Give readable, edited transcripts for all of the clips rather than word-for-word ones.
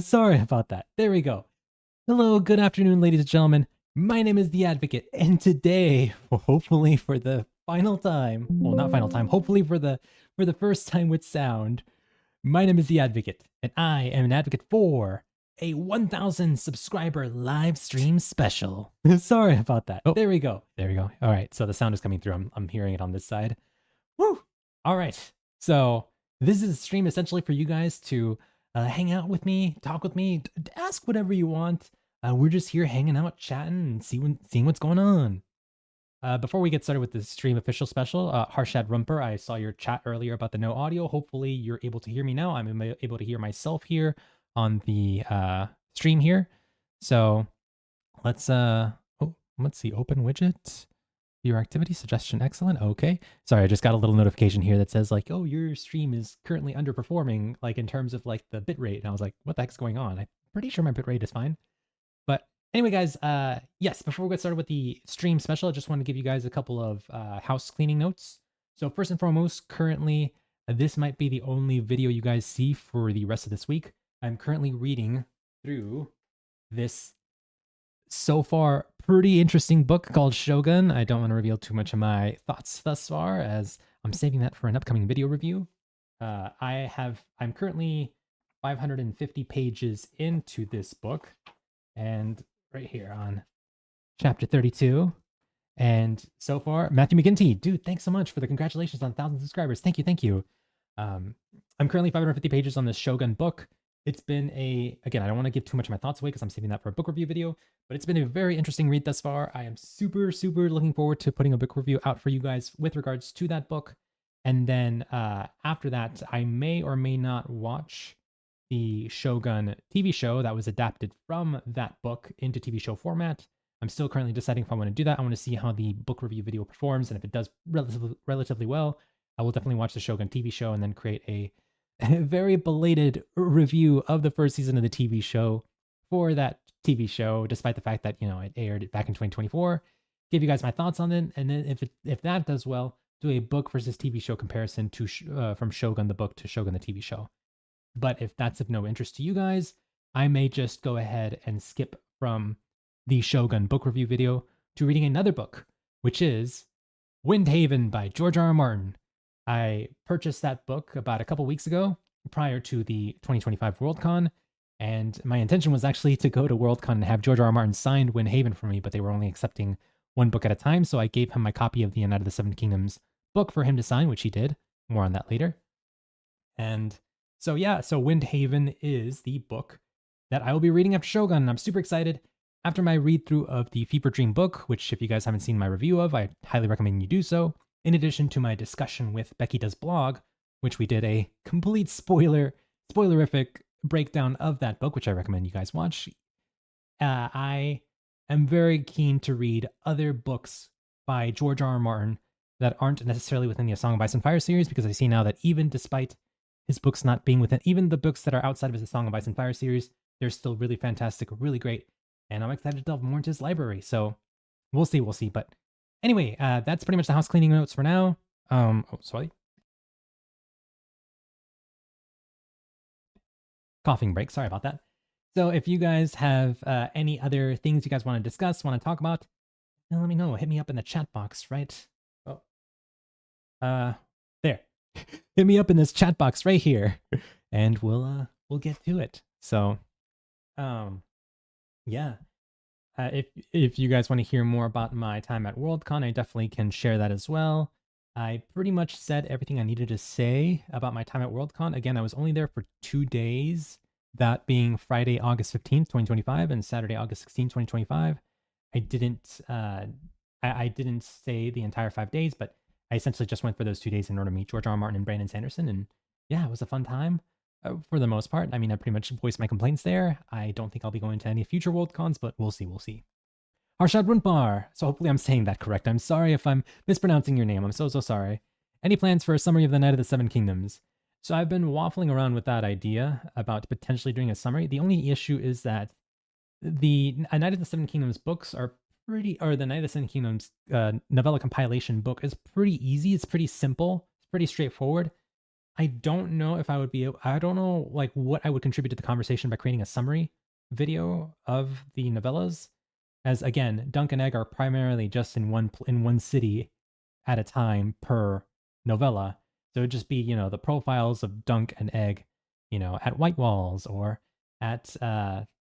Sorry about that. There we go. Hello, good afternoon, ladies and gentlemen. My name is The Advocate, and today, hopefully for the final time, well, not final time, hopefully for the first time with sound, my name is The Advocate, and I am an advocate for a 1,000 subscriber live stream special. Sorry about that. Oh, there we go. There we go. All right, so the sound is coming through. I'm hearing it on this side. Woo! All right. So this is a stream essentially for you guys to hang out with me, talk with me, ask whatever you want. We're just here hanging out, chatting, and seeing what's going on. Before we get started with the stream official special, Harshad Rumper, I saw your chat earlier about the no audio. Hopefully you're able to hear me now. I'm able to hear myself here on the stream here. So let's see, open widget. Your activity suggestion, excellent. Okay. Sorry, I just got a little notification here that says like, oh, your stream is currently underperforming, like in terms of like the bitrate. And I was like, what the heck's going on? I'm pretty sure my bitrate is fine. But anyway, guys, yes, before we get started with the stream special, I just want to give you guys a couple of house cleaning notes. So first and foremost, currently, this might be the only video you guys see for the rest of this week. I'm currently reading through this so far pretty interesting book called Shogun. I don't want to reveal too much of my thoughts thus far, as I'm saving that for an upcoming video review. I'm currently 550 pages into this book, and right here on chapter 32. And so far, Matthew McGinty, dude, thanks so much for the congratulations on 1,000 subscribers. Thank you, thank you. I'm currently 550 pages on this Shogun book. It's been again, I don't want to give too much of my thoughts away because I'm saving that for a book review video, but it's been a very interesting read thus far. I am super, super looking forward to putting a book review out for you guys with regards to that book. And then after that, I may or may not watch the Shogun TV show that was adapted from that book into TV show format. I'm still currently deciding if I want to do that. I want to see how the book review video performs, and if it does relatively well, I will definitely watch the Shogun TV show and then create a very belated review of the first season of the TV show for that TV show, despite the fact that, you know, it aired back in 2024. Give you guys my thoughts on it, and then if that does well, do a book versus TV show comparison to from Shogun the book to Shogun the TV show. But if that's of no interest to you guys, I may just go ahead and skip from the Shogun book review video to reading another book, which is Windhaven by George R. R. Martin. I purchased that book about a couple weeks ago prior to the 2025 Worldcon, and my intention was actually to go to Worldcon and have George R. R. Martin signed Windhaven for me, but they were only accepting one book at a time, so I gave him my copy of the United of the Seven Kingdoms book for him to sign, which he did. More on that later. And so yeah, so Windhaven is the book that I will be reading after Shogun, and I'm super excited. After my read through of the Fever Dream book, which if you guys haven't seen my review of, I highly recommend you do so, in addition to my discussion with Becky Does Blog, which we did a complete spoilerific breakdown of that book, which I recommend you guys watch. I am very keen to read other books by George R. R. Martin that aren't necessarily within the A Song of Ice and Fire series, because I see now that even despite his books not being within, even the books that are outside of his A Song of Ice and Fire series, they're still really fantastic, really great, and I'm excited to delve more into his library. So we'll see. But anyway, that's pretty much the house cleaning notes for now. Oh, sorry. Coughing break. Sorry about that. So if you guys have any other things you guys want to discuss, want to talk about, then let me know. Hit me up in the chat box, right? Oh, there. Hit me up in this chat box right here, and we'll get to it. So, yeah. If you guys want to hear more about my time at Worldcon, I definitely can share that as well. I pretty much said everything I needed to say about my time at Worldcon. Again, I was only there for 2 days, that being Friday, August 15th, 2025, and Saturday, August 16th, 2025. I didn't stay the entire 5 days, but I essentially just went for those 2 days in order to meet George R. R. Martin and Brandon Sanderson, and yeah, it was a fun time. For the most part. I mean, I pretty much voiced my complaints there. I don't think I'll be going to any future Worldcons, but we'll see. Harshad Runpar. So hopefully I'm saying that correct. I'm sorry if I'm mispronouncing your name. I'm so sorry. Any plans for a summary of the Night of the Seven Kingdoms? So I've been waffling around with that idea about potentially doing a summary. The only issue is that the Night of the Seven Kingdoms books are the Night of the Seven Kingdoms novella compilation book is pretty easy. It's pretty simple. It's pretty straightforward. I don't know if I would be I don't know like what I would contribute to the conversation by creating a summary video of the novellas. As again, Dunk and Egg are primarily just in one city at a time per novella. So it'd just be, the profiles of Dunk and Egg, at White Walls or at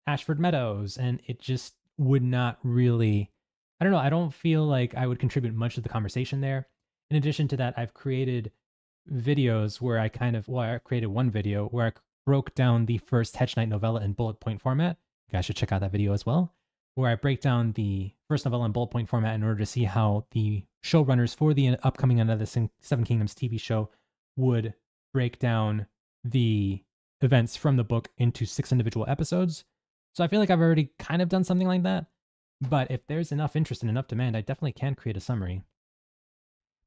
Ashford Meadows. And it just would not really, I don't know, I don't feel like I would contribute much to the conversation there. In addition to that, I've created videos where I created one video where I broke down the first Hedge Knight novella in bullet point format. You guys should check out that video as well, where I break down the first novella in bullet point format in order to see how the showrunners for the upcoming Another Seven Kingdoms TV show would break down the events from the book into 6 individual episodes. So I feel like I've already kind of done something like that. But if there's enough interest and enough demand, I definitely can create a summary.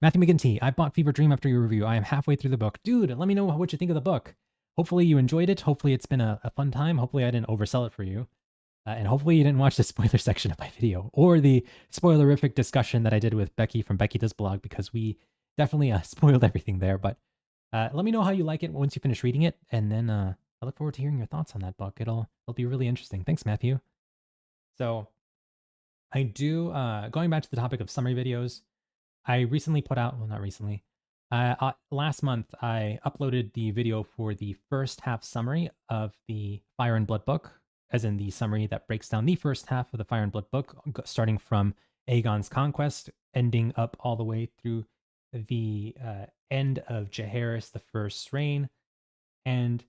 Matthew McGinty, I bought Fever Dream after your review. I am halfway through the book. Dude, let me know what you think of the book. Hopefully you enjoyed it. Hopefully it's been a fun time. Hopefully I didn't oversell it for you. And hopefully you didn't watch the spoiler section of my video or the spoilerific discussion that I did with Becky from Becky Does Blog, because we definitely spoiled everything there. But let me know how you like it once you finish reading it. And then I look forward to hearing your thoughts on that book. It'll be really interesting. Thanks, Matthew. So I do, going back to the topic of summary videos, I recently put out, well, not recently, last month, I uploaded the video for the first half summary of the Fire and Blood book, as in the summary that breaks down the first half of the Fire and Blood book, starting from Aegon's conquest, ending up all the way through the end of Jaehaerys the First's reign. And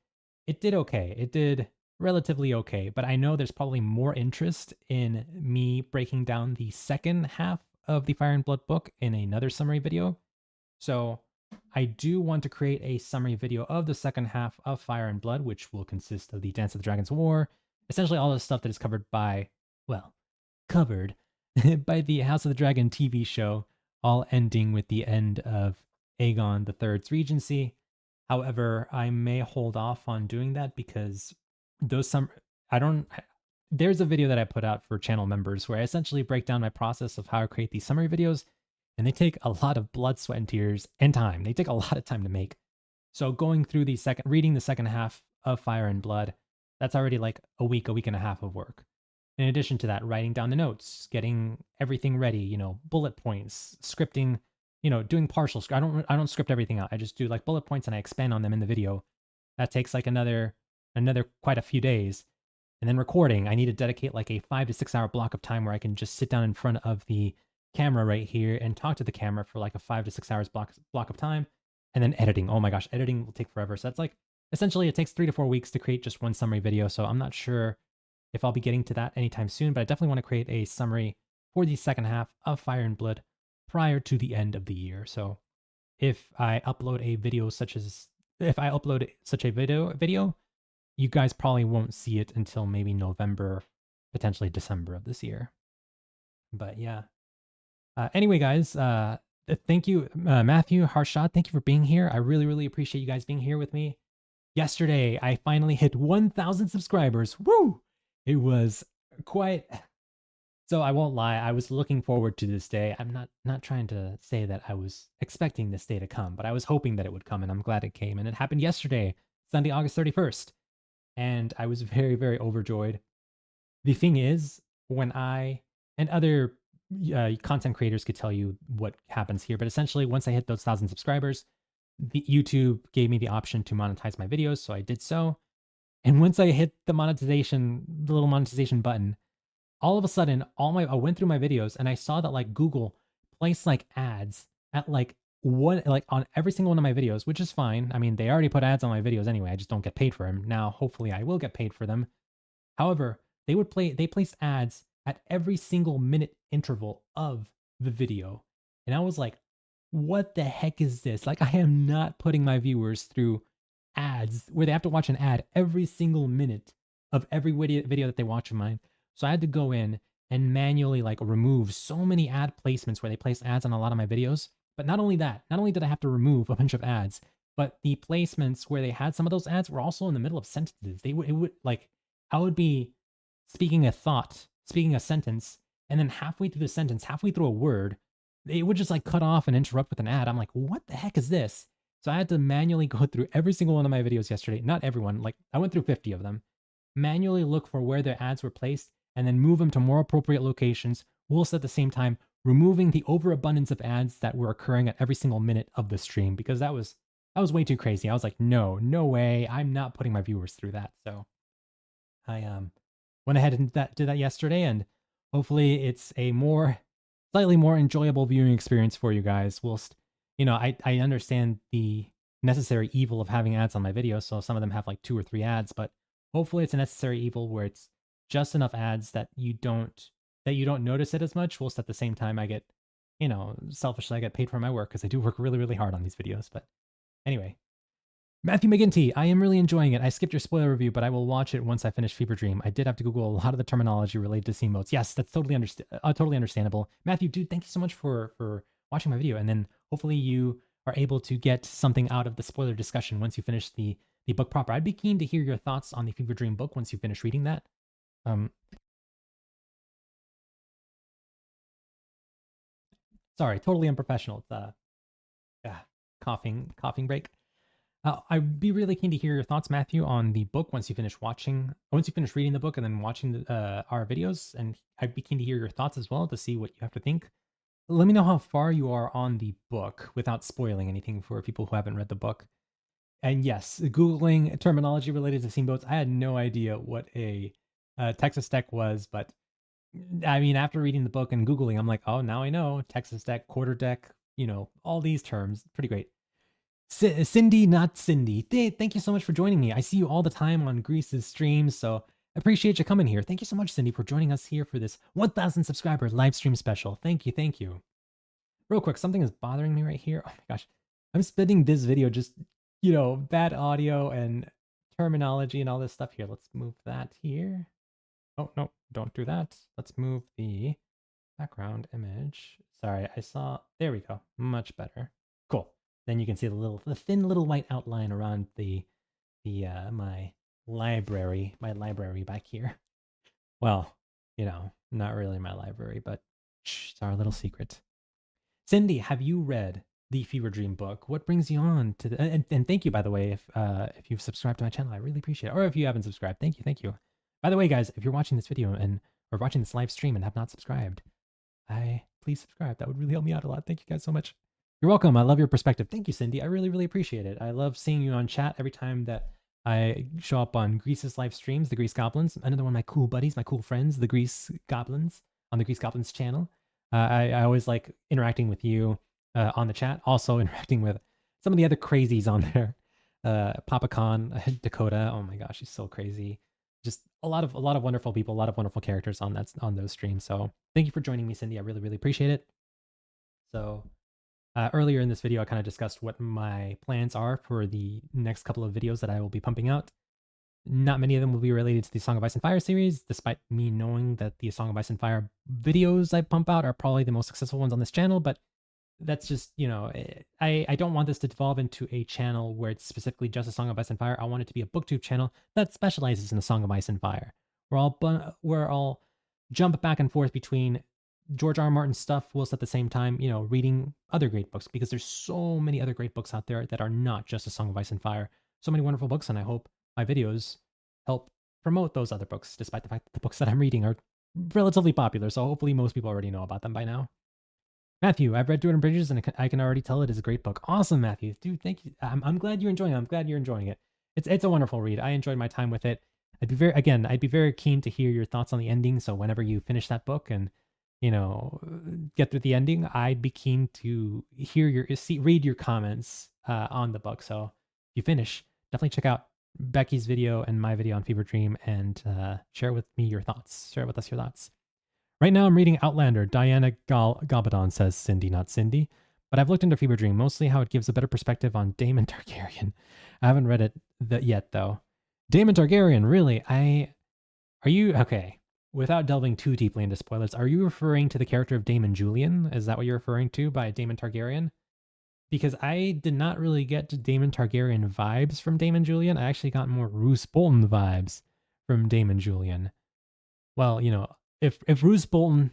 it did okay. It did relatively okay, but I know there's probably more interest in me breaking down the second half of the Fire and Blood book in another summary video. So I do want to create a summary video of the second half of Fire and Blood, which will consist of the Dance of the Dragon's War, essentially all the stuff that is covered by the House of the Dragon TV show, all ending with the end of Aegon III's regency. However, I may hold off on doing that because there's a video that I put out for channel members where I essentially break down my process of how I create these summary videos, and they take a lot of blood, sweat, and tears and time. They take a lot of time to make. So going through reading the second half of Fire and Blood, that's already like a week and a half of work. In addition to that, writing down the notes, getting everything ready, bullet points, scripting, doing partial script. I don't script everything out. I just do like bullet points and I expand on them in the video. That takes like another quite a few days. And then recording, I need to dedicate like a 5 to 6 hour block of time where I can just sit down in front of the camera right here and talk to the camera for like a 5 to 6 hours block of time. And then editing. Oh my gosh, editing will take forever. So that's like, essentially it takes 3 to 4 weeks to create just one summary video. So I'm not sure if I'll be getting to that anytime soon, but I definitely want to create a summary for the second half of Fire and Blood prior to the end of the year. So if I upload such a video, you guys probably won't see it until maybe November, potentially December of this year. But yeah. Anyway, guys, thank you, Matthew, Harshad. Thank you for being here. I really, really appreciate you guys being here with me. Yesterday, I finally hit 1,000 subscribers. Woo! It was quite... So I won't lie, I was looking forward to this day. I'm not trying to say that I was expecting this day to come, but I was hoping that it would come, and I'm glad it came. And it happened yesterday, Sunday, August 31st. And I was very, very overjoyed. The thing is, when and other content creators could tell you what happens here, but essentially once I hit those 1,000 subscribers, the YouTube gave me the option to monetize my videos, so I did so. And once I hit the little monetization button, all of a sudden, I went through my videos and I saw that like Google placed like ads at like on every single one of my videos, which is fine. I mean, they already put ads on my videos anyway. I just don't get paid for them. Now, hopefully I will get paid for them. However, they placed ads at every single minute interval of the video. And I was like, what the heck is this? Like, I am not putting my viewers through ads where they have to watch an ad every single minute of every video that they watch of mine. So I had to go in and manually like remove so many ad placements where they place ads on a lot of my videos. But not only that, not only did I have to remove a bunch of ads, but the placements where they had some of those ads were also in the middle of sentences. I would be speaking a sentence, and then halfway through the sentence, halfway through a word, they would just like cut off and interrupt with an ad. I'm like, what the heck is this? So I had to manually go through every single one of my videos yesterday. Not everyone, like I went through 50 of them. Manually look for where their ads were placed and then move them to more appropriate locations, whilst at the same time removing the overabundance of ads that were occurring at every single minute of the stream, because that was way too crazy. I was like, no way, I'm not putting my viewers through that. So I went ahead and did that yesterday, and hopefully it's a slightly more enjoyable viewing experience for you guys. Whilst I understand the necessary evil of having ads on my videos, so some of them have like 2 or 3 ads, but hopefully it's a necessary evil where it's just enough ads that you don't notice it as much. Whilst at the same time, I get, selfishly, I get paid for my work because I do work really, really hard on these videos. But anyway, Matthew McGinty, I am really enjoying it. I skipped your spoiler review, but I will watch it once I finish Fever Dream. I did have to Google a lot of the terminology related to scene modes. Yes, that's totally understandable. Matthew, dude, thank you so much for watching my video, and then hopefully you are able to get something out of the spoiler discussion once you finish the book proper. I'd be keen to hear your thoughts on the Fever Dream book once you finish reading that. Sorry, totally unprofessional. It's coughing break. I'd be really keen to hear your thoughts, Matthew, on the book once you finish reading the book and then watching our videos. And I'd be keen to hear your thoughts as well to see what you have to think. Let me know how far you are on the book without spoiling anything for people who haven't read the book. And yes, Googling terminology related to steamboats, I had no idea what a Texas deck was, but I mean, after reading the book and Googling, I'm like, oh, now I know. Texas deck, quarter deck, all these terms. Pretty great. Cindy, not Cindy. Thank you so much for joining me. I see you all the time on Grease's streams, so I appreciate you coming here. Thank you so much, Cindy, for joining us here for this 1,000 subscriber live stream special. Thank you. Real quick, something is bothering me right here. Oh my gosh. I'm spending this video just, bad audio and terminology and all this stuff here. Let's move that here. Oh, no, don't do that. Let's move the background image. Sorry, there we go. Much better. Cool. Then you can see the thin little white outline around my library back here. Well, not really my library, but it's our little secret. Cindy, have you read the Fever Dream book? What brings you on to the and thank you, by the way, if you've subscribed to my channel, I really appreciate it. Or if you haven't subscribed, thank you. By the way, guys, if you're watching this video or watching this live stream and have not subscribed, please subscribe. That would really help me out a lot. Thank you guys so much. You're welcome. I love your perspective. Thank you, Cindy. I really, really appreciate it. I love seeing you on chat every time that I show up on Grease's live streams, the Grease Goblins. Another one of my cool buddies, my cool friends, the Grease Goblins, on the Grease Goblins channel. I always like interacting with you on the chat. Also interacting with some of the other crazies on there. Papa Khan, Dakota. Oh my gosh, he's so crazy. Just a lot of wonderful people, a lot of wonderful characters on those streams. So thank you for joining me, Cindy. I really, really appreciate it. So earlier in this video, I kind of discussed what my plans are for the next couple of videos that I will be pumping out. Not many of them will be related to the Song of Ice and Fire series, despite me knowing that the Song of Ice and Fire videos I pump out are probably the most successful ones on this channel, but that's just, I don't want this to devolve into a channel where it's specifically just a Song of Ice and Fire. I want it to be a booktube channel that specializes in the Song of Ice and Fire, where I'll jump back and forth between George R. R. Martin stuff whilst at the same time, reading other great books, because there's so many other great books out there that are not just a Song of Ice and Fire. So many wonderful books, and I hope my videos help promote those other books, despite the fact that the books that I'm reading are relatively popular, so hopefully most people already know about them by now. Matthew, I've read 200 Bridges, and I can already tell it is a great book. Awesome, Matthew. Dude, thank you. I'm glad you're enjoying it. I'm glad you're enjoying it. It's a wonderful read. I enjoyed my time with it. I'd be very keen to hear your thoughts on the ending, so whenever you finish that book and get through the ending, I'd be keen to read your comments on the book. So if you finish, definitely check out Becky's video and my video on Fever Dream and share with me your thoughts. Share with us your thoughts. Right now I'm reading Outlander. Diana Gabaldon says Cindy, not Cindy. But I've looked into Fever Dream, mostly how it gives a better perspective on Daemon Targaryen. I haven't read it yet, though. Daemon Targaryen, really? Are you... Okay. Without delving too deeply into spoilers, are you referring to the character of Daemon Julian? Is that what you're referring to by Daemon Targaryen? Because I did not really get Daemon Targaryen vibes from Daemon Julian. I actually got more Roose Bolton vibes from Daemon Julian. Well, if Roose Bolton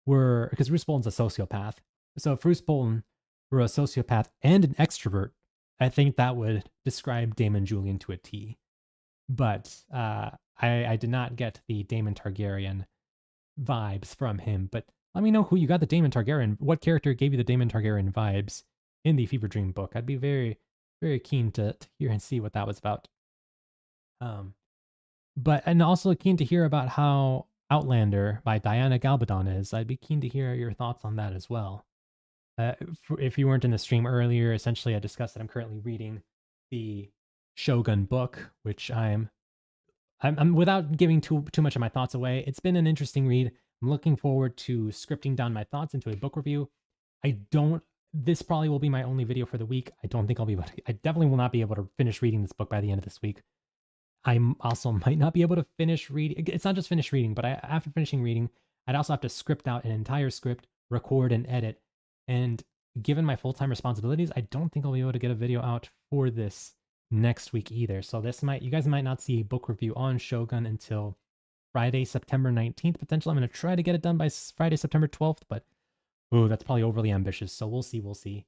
were... Because Roose Bolton's a sociopath. So if Roose Bolton were a sociopath and an extrovert I think that would describe Daemon Julian to a T. But I did not get the Daemon Targaryen vibes from him. But let me know who you got the Daemon Targaryen. What character gave you the Daemon Targaryen vibes in the Fever Dream book? I'd be very, very keen to hear and see what that was about. But and also keen to hear about how Outlander by Diana Galbadon is. I'd be keen to hear your thoughts on that as well. If you weren't in the stream earlier, essentially I discussed that I'm currently reading the Shogun book, which I'm without giving too much of my thoughts away. It's been an interesting read. I'm looking forward to scripting down my thoughts into a book review. This probably will be my only video for the week. I don't think I'll be able to, I definitely will not be able to finish reading this book by the end of this week. I also might not be able to finish reading. It's not just finish reading, but after finishing reading, I'd also have to script out an entire script, record and edit. And given my full-time responsibilities, I don't think I'll be able to get a video out for this next week either. So you guys might not see a book review on Shogun until Friday, September 19th. Potentially, I'm going to try to get it done by Friday, September 12th, but that's probably overly ambitious. So we'll see.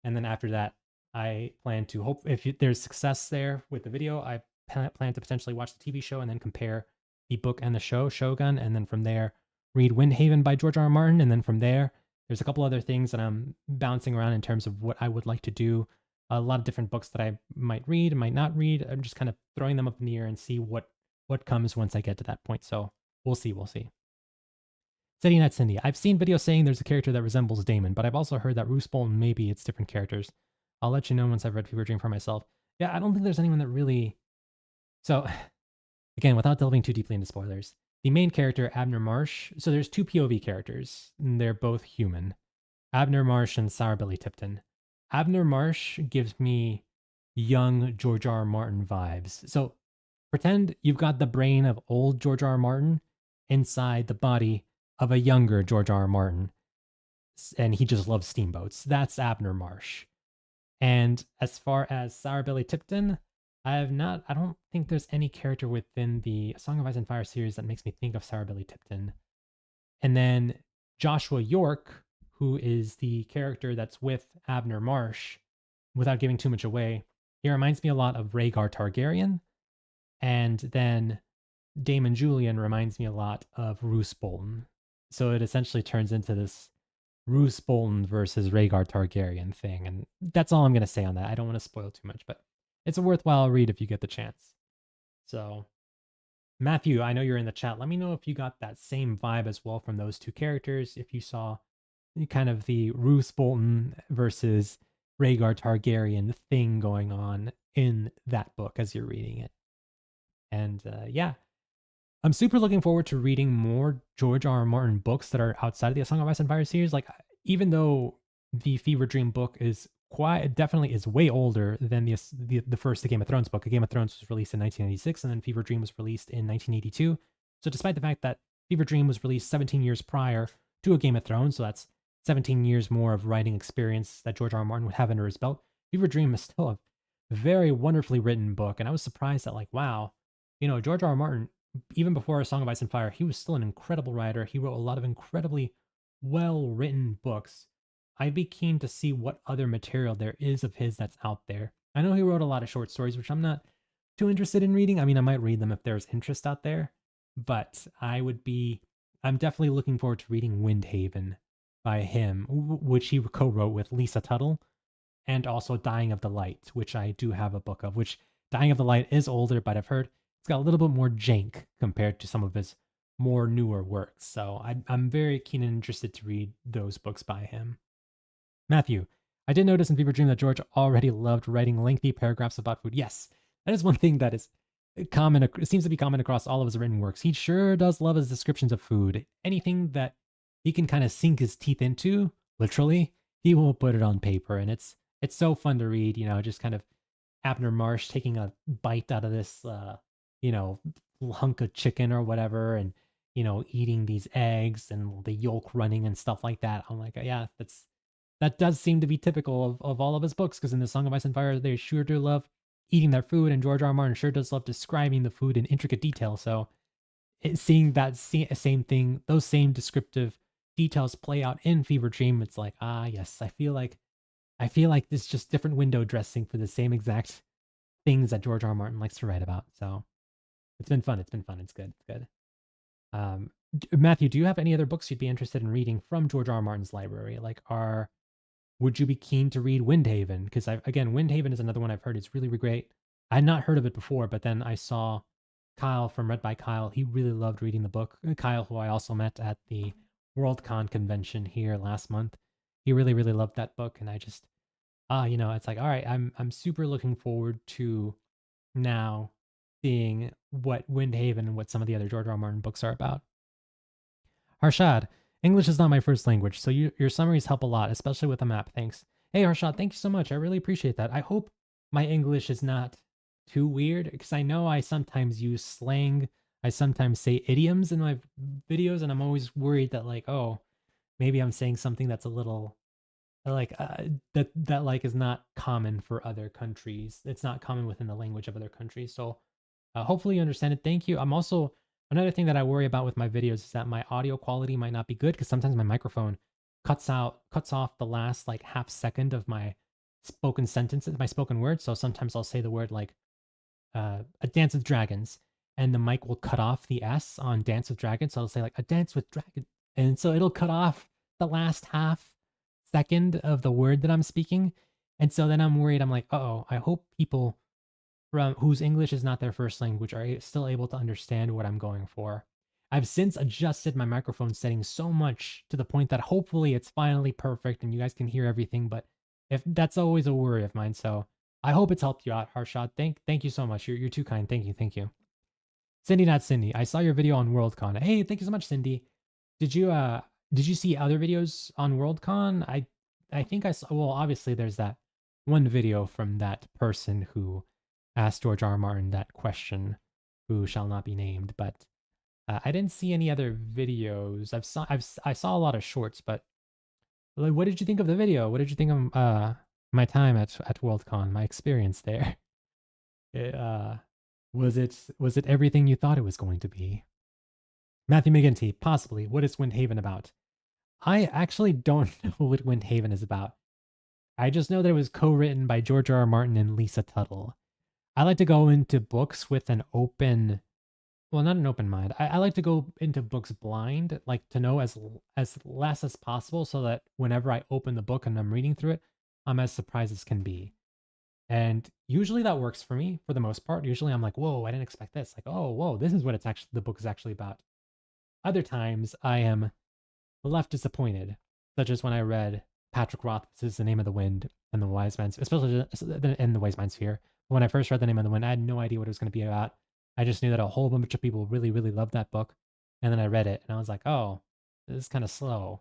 And then after that, I plan to hope if there's success there with the video, I plan to potentially watch the TV show and then compare the book and the show, Shogun, and then from there, read Windhaven by George R. R. Martin, and then from there, there's a couple other things that I'm bouncing around in terms of what I would like to do. A lot of different books that I might read, might not read. I'm just kind of throwing them up in the air and see what comes once I get to that point. So we'll see. City Night Cindy. I've seen videos saying there's a character that resembles Daemon, but I've also heard that Roose Bolton, maybe it's different characters. I'll let you know once I've read Fever Dream for myself. Yeah, I don't think there's anyone that really... So, again, without delving too deeply into spoilers, the main character, Abner Marsh, so there's two POV characters, and they're both human. Abner Marsh and Sour Belly Tipton. Abner Marsh gives me young George R. R. Martin vibes. So, pretend you've got the brain of old George R. R. Martin inside the body of a younger George R. R. Martin, and he just loves steamboats. That's Abner Marsh. And as far as Sour Belly Tipton, I don't think there's any character within the Song of Ice and Fire series that makes me think of Sour Belly Tipton. And then Joshua York, who is the character that's with Abner Marsh, without giving too much away, he reminds me a lot of Rhaegar Targaryen. And then Daemon Julian reminds me a lot of Roose Bolton. So it essentially turns into this Roose Bolton versus Rhaegar Targaryen thing. And that's all I'm going to say on that. I don't want to spoil too much, but it's a worthwhile read if you get the chance. So, Matthew, I know you're in the chat. Let me know if you got that same vibe as well from those two characters. If you saw kind of the Roose Bolton versus Rhaegar Targaryen thing going on in that book as you're reading it. And yeah, I'm super looking forward to reading more George R. R. Martin books that are outside of the Song of Ice and Fire series. Like, even though the Fever Dream book is definitely is way older than the first Game of Thrones book. A Game of Thrones was released in 1996, and then Fever Dream was released in 1982. So despite the fact that Fever Dream was released 17 years prior to A Game of Thrones, so that's 17 years more of writing experience that George R. R. Martin would have under his belt, Fever Dream is still a very wonderfully written book. And I was surprised that, like, wow, George R. R. Martin, even before A Song of Ice and Fire, he was still an incredible writer. He wrote a lot of incredibly well-written books. I'd be keen to see what other material there is of his that's out there. I know he wrote a lot of short stories, which I'm not too interested in reading. I mean, I might read them if there's interest out there, but I'm definitely looking forward to reading Windhaven by him, which he co-wrote with Lisa Tuttle, and also Dying of the Light, which I do have a book of, which Dying of the Light is older, but I've heard it's got a little bit more jank compared to some of his more newer works. So I'm very keen and interested to read those books by him. Matthew, I did notice in Fever Dream that George already loved writing lengthy paragraphs about food. Yes, that is one thing that is common. It seems to be common across all of his written works. He sure does love his descriptions of food. Anything that he can kind of sink his teeth into, literally, he will put it on paper. And it's so fun to read, just kind of Abner Marsh taking a bite out of this, hunk of chicken or whatever, and, eating these eggs and the yolk running and stuff like that. I'm like, yeah, that does seem to be typical of all of his books, because in the Song of Ice and Fire, they sure do love eating their food, and George R. R. Martin sure does love describing the food in intricate detail. So seeing that same thing, those same descriptive details play out in Fever Dream, it's like, yes, I feel like I feel like this is just different window dressing for the same exact things that George R. R. Martin likes to write about. So it's been fun. It's been fun. It's good. It's good. Matthew, do you have any other books you'd be interested in reading from George R. R. Martin's library? Would you be keen to read Windhaven? Because again, Windhaven is another one I've heard is really, really great. I had not heard of it before, but then I saw Kyle from Read by Kyle. He really loved reading the book. Kyle, who I also met at the Worldcon convention here last month, he really, really loved that book. And I just, it's like, all right, I'm super looking forward to now seeing what Windhaven and what some of the other George R. R. Martin books are about. Harshad, English is not my first language, so your summaries help a lot, especially with a map. Thanks. Hey, Harshad, thank you so much. I really appreciate that. I hope my English is not too weird, because I know I sometimes use slang. I sometimes say idioms in my videos, and I'm always worried that, like, oh, maybe I'm saying something that's a little that is not common for other countries. It's not common within the language of other countries. So hopefully you understand it. Thank you. I'm also another thing that I worry about with my videos is that my audio quality might not be good, because sometimes my microphone cuts off the last like half second of my spoken sentences, my spoken words. So sometimes I'll say the word like a dance with dragons, and the mic will cut off the S on Dance with Dragons. So I'll say like a dance with dragon, and so it'll cut off the last half second of the word that I'm speaking. And so then I'm worried. I'm like, oh, I hope people from whose English is not their first language are still able to understand what I'm going for. I've since adjusted my microphone settings so much to the point that hopefully it's finally perfect and you guys can hear everything. But if that's always a worry of mine, so I hope it's helped you out, Harshad. Thank you so much. You're too kind. Thank you. Cindy, not Cindy. I saw your video on Worldcon. Hey, thank you so much, Cindy. Did you see other videos on Worldcon? I think I saw. Well, obviously there's that one video from that person who asked George R. R. Martin that question, who shall not be named. But I didn't see any other videos. I saw a lot of shorts. But like, what did you think of the video? What did you think of my time at Worldcon? My experience there. It, was it everything you thought it was going to be? Matthew McGinty, possibly. What is Windhaven about? I actually don't know what Windhaven is about. I just know that it was co-written by George R. R. Martin and Lisa Tuttle. I like to go into books with an open, well, not an open mind. I like to go into books blind, like to know as less as possible, so that whenever I open the book and I'm reading through it, I'm as surprised as can be. And usually that works for me for the most part. Usually I'm like, whoa, I didn't expect this. Like, oh, whoa, this is what the book is actually about. Other times I am left disappointed, such as when I read Patrick Rothfuss's The Name of the Wind and the Wise Man's, especially in the Wise Man's Sphere. When I first read The Name of the Wind, I had no idea what it was going to be about. I just knew that a whole bunch of people really, really loved that book. And then I read it and I was like, oh, this is kind of slow.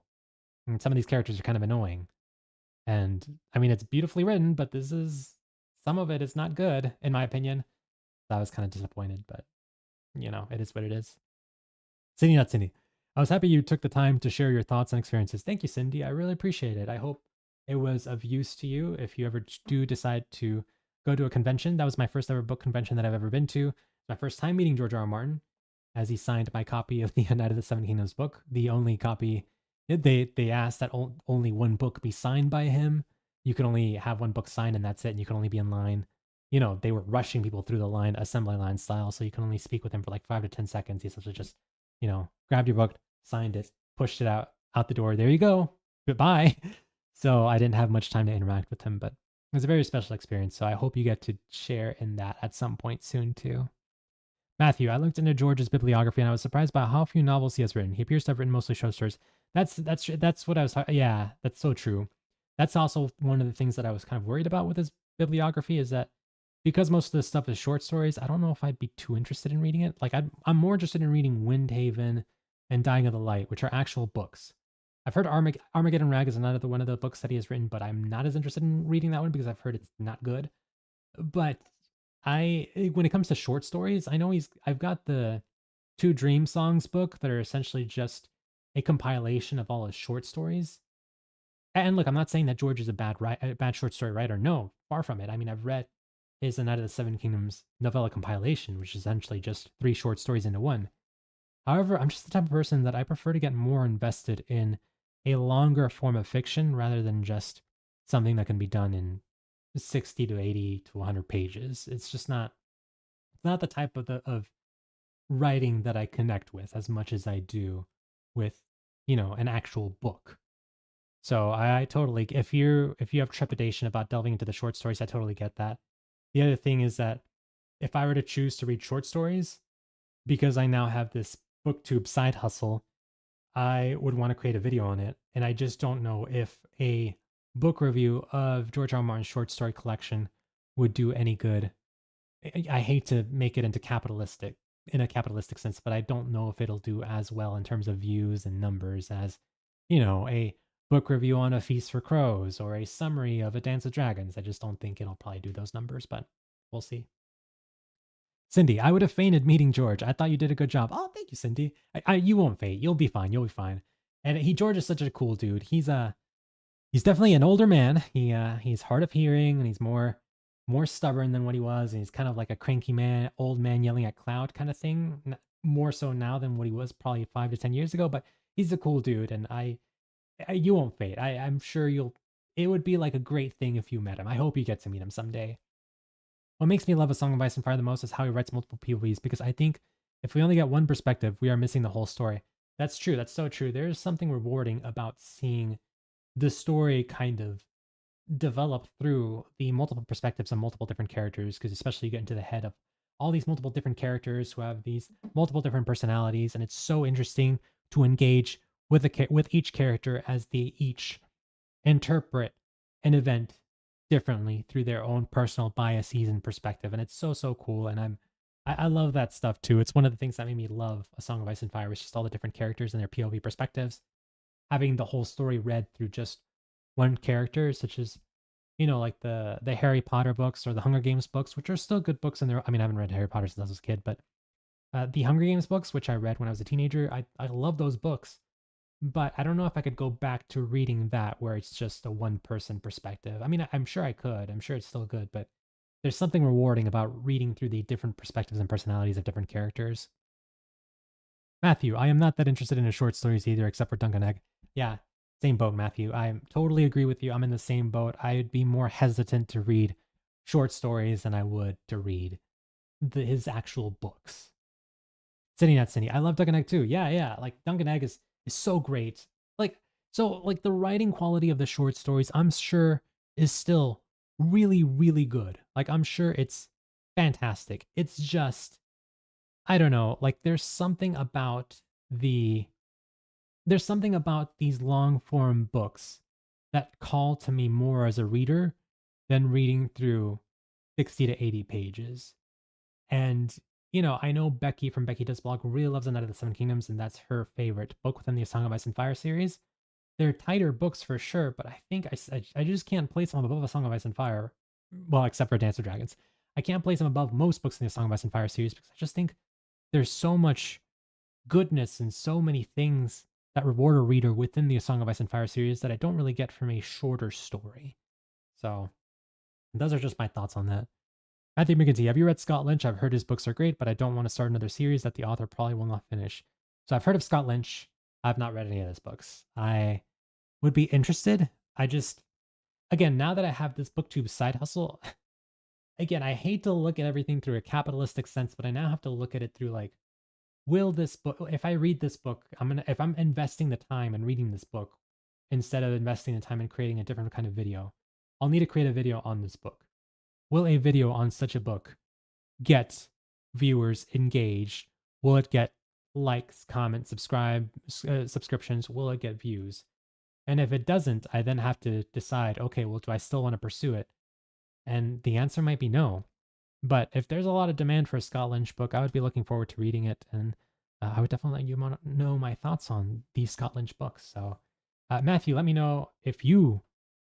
And some of these characters are kind of annoying. And I mean, it's beautifully written, but some of it is not good, in my opinion. So I was kind of disappointed, but it is what it is. Cindy, not Cindy. I was happy you took the time to share your thoughts and experiences. Thank you, Cindy. I really appreciate it. I hope it was of use to you if you ever do decide to go to a convention. That was my first ever book convention that I've ever been to. My first time meeting George R. R. Martin, as he signed my copy of the Knight of the Seven Kingdoms book. The only copy, they asked that only one book be signed by him. You can only have one book signed and that's it. And you can only be in line. They were rushing people through the line, assembly line style. So you can only speak with him for like 5 to 10 seconds. He essentially just grabbed your book, signed it, pushed it out the door. There you go. Goodbye. So I didn't have much time to interact with him, but it was a very special experience. So I hope you get to share in that at some point soon too. Matthew, I looked into George's bibliography and I was surprised by how few novels he has written. He appears to have written mostly short stories. That's what I was talking. Yeah, that's so true. That's also one of the things that I was kind of worried about with his bibliography, is that because most of this stuff is short stories, I don't know if I'd be too interested in reading it. Like I'm more interested in reading Windhaven and Dying of the Light, which are actual books. I've heard Armageddon Rag is another one of the books that he has written, but I'm not as interested in reading that one because I've heard it's not good. But when it comes to short stories, I know I've got the Two Dream Songs book that are essentially just a compilation of all his short stories. And look, I'm not saying that George is a bad short story writer. No, far from it. I mean, I've read his The Knight of the Seven Kingdoms novella compilation, which is essentially just 3 short stories into one. However, I'm just the type of person that I prefer to get more invested in a longer form of fiction rather than just something that can be done in 60 to 80 to 100 pages. It's just not the type of writing that I connect with as much as I do with, an actual book. So I totally, if you have trepidation about delving into the short stories, I totally get that. The other thing is that if I were to choose to read short stories, because I now have this booktube side hustle, I would want to create a video on it. And I just don't know if a book review of George R. R. Martin's short story collection would do any good. I hate to make it in a capitalistic sense, but I don't know if it'll do as well in terms of views and numbers as, a book review on A Feast for Crows or a summary of A Dance of Dragons. I just don't think it'll probably do those numbers, but we'll see. Cindy, I would have fainted meeting George. I thought you did a good job. Oh, thank you, Cindy. You won't faint. You'll be fine. You'll be fine. And George is such a cool dude. He's definitely an older man. He's hard of hearing and he's more stubborn than what he was. And he's kind of like a cranky man, old man yelling at cloud kind of thing. More so now than what he was probably 5 to 10 years ago. But he's a cool dude, and you won't faint. I'm sure you'll. It would be like a great thing if you met him. I hope you get to meet him someday. What makes me love A Song of Ice and Fire the most is how he writes multiple POVs, because I think if we only get one perspective, we are missing the whole story. That's true. That's so true. There's something rewarding about seeing the story kind of develop through the multiple perspectives and multiple different characters, because especially you get into the head of all these multiple different characters who have these multiple different personalities, and it's so interesting to engage with each character as they each interpret an event differently through their own personal biases and perspective. And it's so cool. And I love that stuff too. It's one of the things that made me love A Song of Ice and Fire, was just all the different characters and their POV perspectives. Having the whole story read through just one character, such as, like the Harry Potter books or the Hunger Games books, which are still good books in there. I mean, I haven't read Harry Potter since I was a kid, but the Hunger Games books, which I read when I was a teenager, I love those books. But I don't know if I could go back to reading that where it's just a one person perspective. I mean, I'm sure I could. I'm sure it's still good, but there's something rewarding about reading through the different perspectives and personalities of different characters. Matthew, I am not that interested in short stories either, except for Dunk and Egg. Yeah, same boat, Matthew. I totally agree with you. I'm in the same boat. I'd be more hesitant to read short stories than I would to read his actual books. Cindy, not Cindy. I love Dunk and Egg too. Yeah. Like Dunk and Egg is so great. Like the writing quality of the short stories, I'm sure, is still really, really good. Like I'm sure it's fantastic. It's just, I don't know, like there's something about these long form books that call to me more as a reader than reading through 60 to 80 pages. And I know Becky from Becky Does Blog really loves A Knight of the Seven Kingdoms, and that's her favorite book within the A Song of Ice and Fire series. They're tighter books for sure, but I think I just can't place them above A Song of Ice and Fire. Well, except for Dance of Dragons. I can't place them above most books in the A Song of Ice and Fire series, because I just think there's so much goodness and so many things that reward a reader within the A Song of Ice and Fire series that I don't really get from a shorter story. So, those are just my thoughts on that. Matthew McGinty, have you read Scott Lynch? I've heard his books are great, but I don't want to start another series that the author probably will not finish. So I've heard of Scott Lynch. I've not read any of his books. I would be interested. Again, now that I have this booktube side hustle, again, I hate to look at everything through a capitalistic sense, but I now have to look at it through like, will this book, if I read this book, if I'm investing the time in reading this book instead of investing the time in creating a different kind of video, I'll need to create a video on this book. Will a video on such a book get viewers engaged? Will it get likes, comments, subscriptions? Will it get views? And if it doesn't, I then have to decide, okay, well, do I still want to pursue it? And the answer might be no. But if there's a lot of demand for a Scott Lynch book, I would be looking forward to reading it. And I would definitely let you know my thoughts on these Scott Lynch books. So, Matthew, let me know if you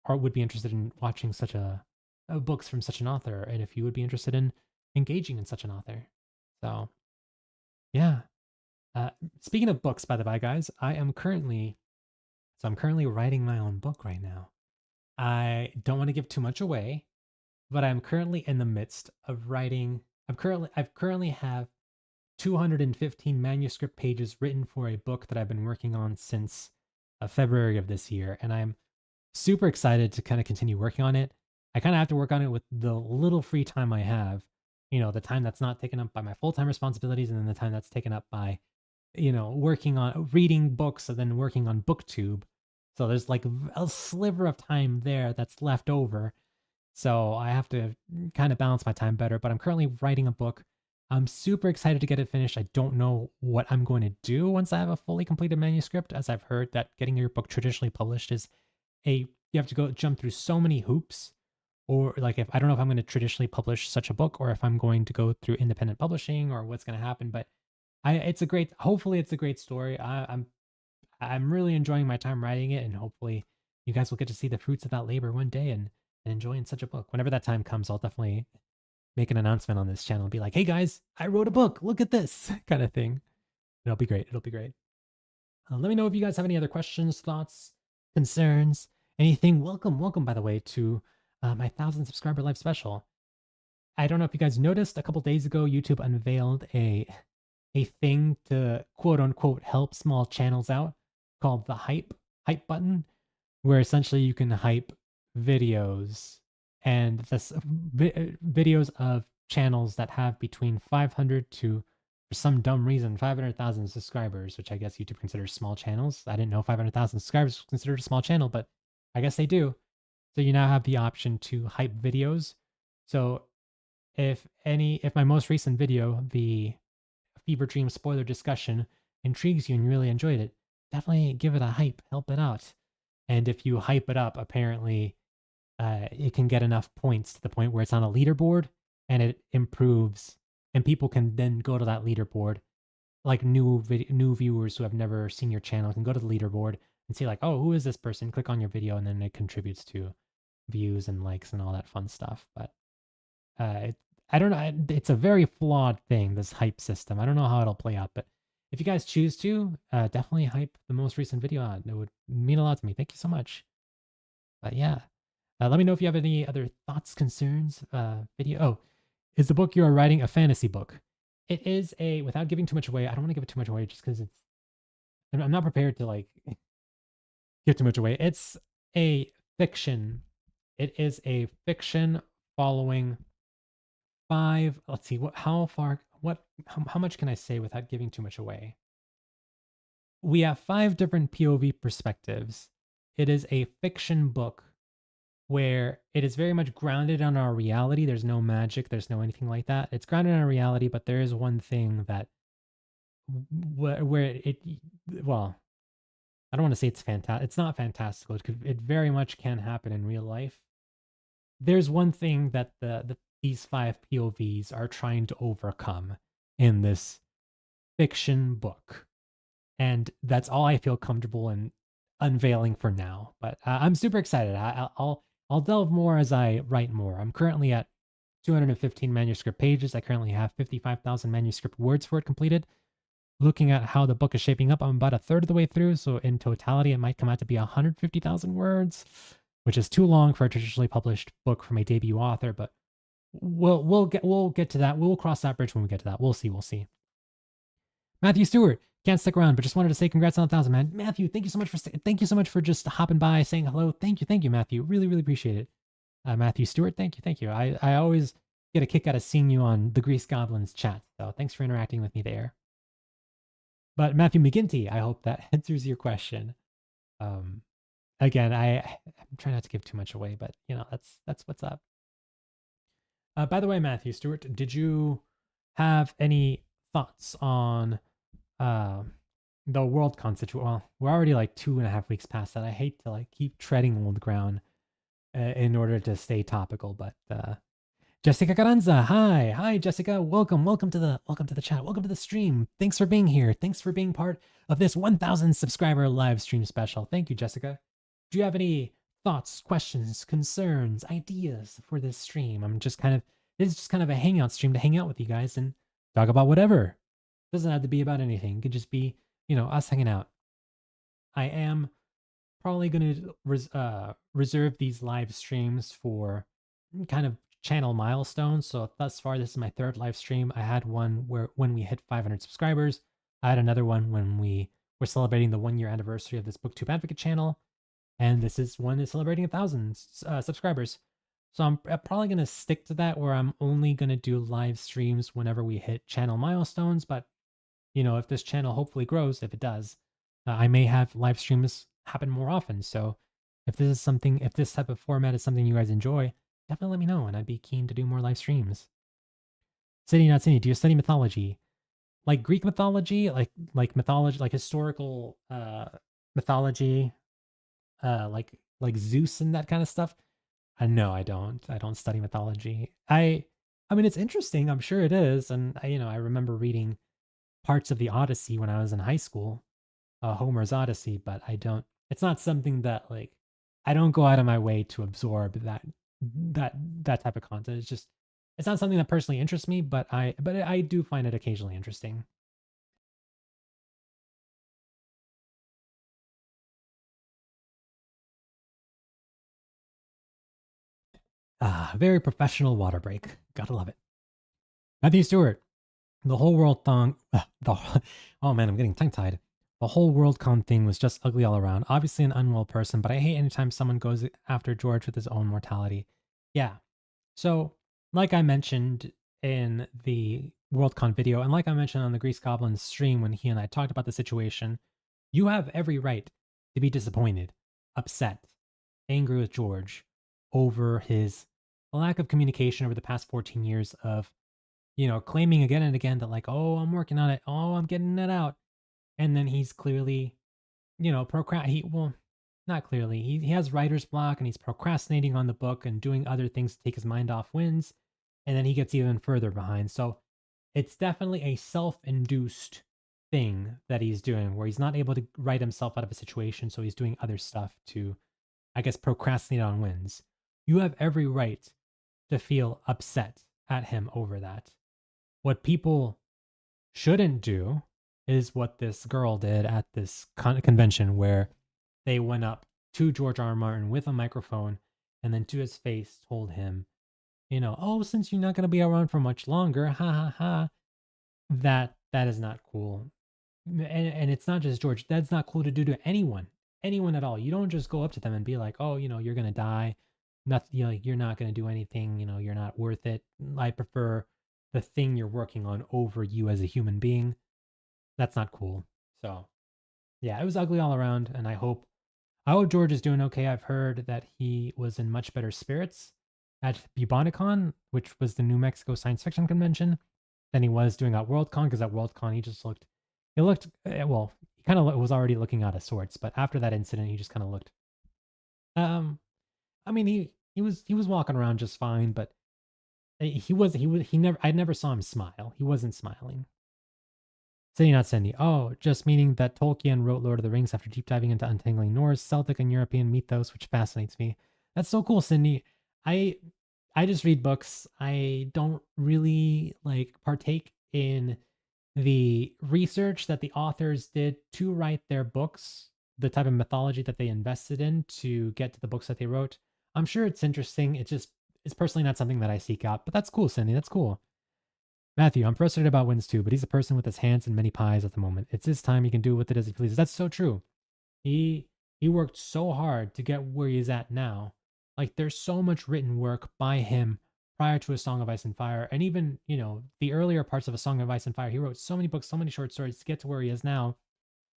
would be interested in watching such books from such an author, and if you would be interested in engaging in such an author. So, yeah. Speaking of books, by the by, guys, I'm currently writing my own book right now. I don't want to give too much away, but I'm currently in the midst of writing. I've currently have 215 manuscript pages written for a book that I've been working on since February of this year, and I'm super excited to kind of continue working on it. I kind of have to work on it with the little free time I have, the time that's not taken up by my full-time responsibilities and then the time that's taken up by, working on reading books and then working on BookTube. So there's like a sliver of time there that's left over. So I have to kind of balance my time better, but I'm currently writing a book. I'm super excited to get it finished. I don't know what I'm going to do once I have a fully completed manuscript, as I've heard that getting your book traditionally published is you have to go jump through so many hoops. Or like if I don't know if I'm going to traditionally publish such a book or if I'm going to go through independent publishing or what's going to happen, but hopefully it's a great story. I'm really enjoying my time writing it, and hopefully you guys will get to see the fruits of that labor one day and enjoying such a book. Whenever that time comes, I'll definitely make an announcement on this channel and be like, hey guys, I wrote a book. Look at this kind of thing. It'll be great. It'll be great. Let me know if you guys have any other questions, thoughts, concerns, anything. Welcome, by the way, to my 1,000 subscriber live special. I don't know if you guys noticed, a couple days ago, YouTube unveiled a thing to quote unquote help small channels out called the hype button, where essentially you can hype videos and videos of channels that have between 500 to, for some dumb reason, 500,000 subscribers, which I guess YouTube considers small channels. I didn't know 500,000 subscribers was considered a small channel, but I guess they do. So you now have the option to hype videos. So if my most recent video, the Fever Dream spoiler discussion, intrigues you and you really enjoyed it, definitely give it a hype, help it out. And if you hype it up, apparently it can get enough points to the point where it's on a leaderboard and it improves, and people can then go to that leaderboard. Like new viewers who have never seen your channel can go to the leaderboard and see like, oh, who is this person? Click on your video, and then it contributes to views and likes and all that fun stuff. But I don't know. It's a very flawed thing, this hype system. I don't know how it'll play out, but if you guys choose to, definitely hype the most recent video on. It would mean a lot to me. Thank you so much. But yeah, let me know if you have any other thoughts, concerns, video. Oh, is the book you are writing a fantasy book? It is without giving too much away, I don't want to give it too much away just because I'm not prepared to like give too much away. It's a fiction. It is a fiction following let's see, how much can I say without giving too much away? We have 5 different POV perspectives. It is a fiction book where it is very much grounded on our reality. There's no magic, there's no anything like that. It's grounded on our reality, but there is one thing that well, I don't want to say it's fantastic. It's not fantastical. It very much can happen in real life. There's one thing that these 5 POVs are trying to overcome in this fiction book. And that's all I feel comfortable in unveiling for now. But I'm super excited. I'll delve more as I write more. I'm currently at 215 manuscript pages. I currently have 55,000 manuscript words for it completed. Looking at how the book is shaping up, I'm about a third of the way through. So in totality, it might come out to be 150,000 words, which is too long for a traditionally published book from a debut author. But we'll get to that. We'll cross that bridge when we get to that. We'll see. Matthew Stewart can't stick around, but just wanted to say congrats on 1,000, man. Matthew, thank you so much for just hopping by, saying hello. Thank you, Matthew. Really appreciate it. Matthew Stewart, thank you. I always get a kick out of seeing you on the Grease Goblins chat, so thanks for interacting with me there. But Matthew McGinty, I hope that answers your question. Again, I'm trying not to give too much away, but that's what's up. By the way, Matthew Stewart, did you have any thoughts on the Worldcon situation? Well, we're already like 2.5 weeks past that. I hate to like keep treading old ground in order to stay topical, but Jessica Carranza, hi Jessica, welcome to the chat, welcome to the stream. Thanks for being here. Thanks for being part of this 1,000 subscriber live stream special. Thank you, Jessica. Do you have any thoughts, questions, concerns, ideas for this stream? This is just kind of a hangout stream to hang out with you guys and talk about whatever. Doesn't have to be about anything. It could just be, us hanging out. I am probably going to reserve these live streams for kind of channel milestones. So thus far, this is my 3rd live stream. I had one when we hit 500 subscribers. I had another one when we were celebrating the 1-year anniversary of this BookTube Advocate channel. and this one is celebrating 1,000 subscribers. So I'm probably gonna stick to that, where I'm only gonna do live streams whenever we hit channel milestones. But if this channel hopefully grows, if it does, I may have live streams happen more often. So if this type of format is something you guys enjoy, definitely let me know, and I'd be keen to do more live streams. City Not City, do you study mythology? Like Greek mythology, like mythology, like historical mythology, like Zeus and that kind of stuff? No, I don't. I don't study mythology. I mean, it's interesting. I'm sure it is, and I remember reading parts of the Odyssey when I was in high school, Homer's Odyssey, but I don't. It's not something that like I don't go out of my way to absorb that that type of content. It's not something that personally interests me, but I do find it occasionally interesting. Ah, very professional water break. Gotta love it. Matthew Stewart, the whole world thong. Oh man, I'm getting tongue tied. The whole WorldCon thing was just ugly all around. Obviously an unwell person, but I hate anytime someone goes after George with his own mortality. Yeah. So, like I mentioned in the WorldCon video, and like I mentioned on the Grease Goblin stream when he and I talked about the situation, you have every right to be disappointed, upset, angry with George over his lack of communication over the past 14 years of, claiming again and again that, like, oh, I'm working on it. Oh, I'm getting it out. And then he's clearly, well, not clearly. He has writer's block and he's procrastinating on the book and doing other things to take his mind off wins. And then he gets even further behind. So it's definitely a self-induced thing that he's doing, where he's not able to write himself out of a situation. So he's doing other stuff to, I guess, procrastinate on wins. You have every right to feel upset at him over that. What people shouldn't do is what this girl did at this convention, where they went up to George R. R. Martin with a microphone and then to his face told him, oh, since you're not going to be around for much longer, ha ha ha. That is not cool. And it's not just George. That's not cool to do to anyone at all. You don't just go up to them and be like, oh, you're going to die. Nothing, you're not going to do anything. You're not worth it. I prefer the thing you're working on over you as a human being. That's not cool. So, yeah, it was ugly all around, and I hope George is doing okay. I've heard that he was in much better spirits at Bubonicon, which was the New Mexico science fiction convention, than he was doing at Worldcon, because at Worldcon well, he kind of was already looking out of sorts, but after that incident, he just kind of looked. Um, I mean, he was walking around just fine, but he never I never saw him smile. He wasn't smiling. Cindy, not Cindy. Oh, just meaning that Tolkien wrote Lord of the Rings after deep diving into untangling Norse, Celtic, and European mythos, which fascinates me. That's so cool, Cindy. I I just read books. I don't really like partake in the research that the authors did to write their books, the type of mythology that they invested in to get to the books that they wrote. I'm sure it's interesting. It's personally not something that I seek out, but that's cool, Cindy. That's cool. Matthew, I'm frustrated about wins too, but he's a person with his hands in many pies at the moment. It's his time. He can do with it as he pleases. That's so true. He he worked so hard to get where he's at now. Like there's so much written work by him prior to A Song of Ice and Fire, and even the earlier parts of A Song of Ice and Fire. He wrote so many books, so many short stories to get to where he is now.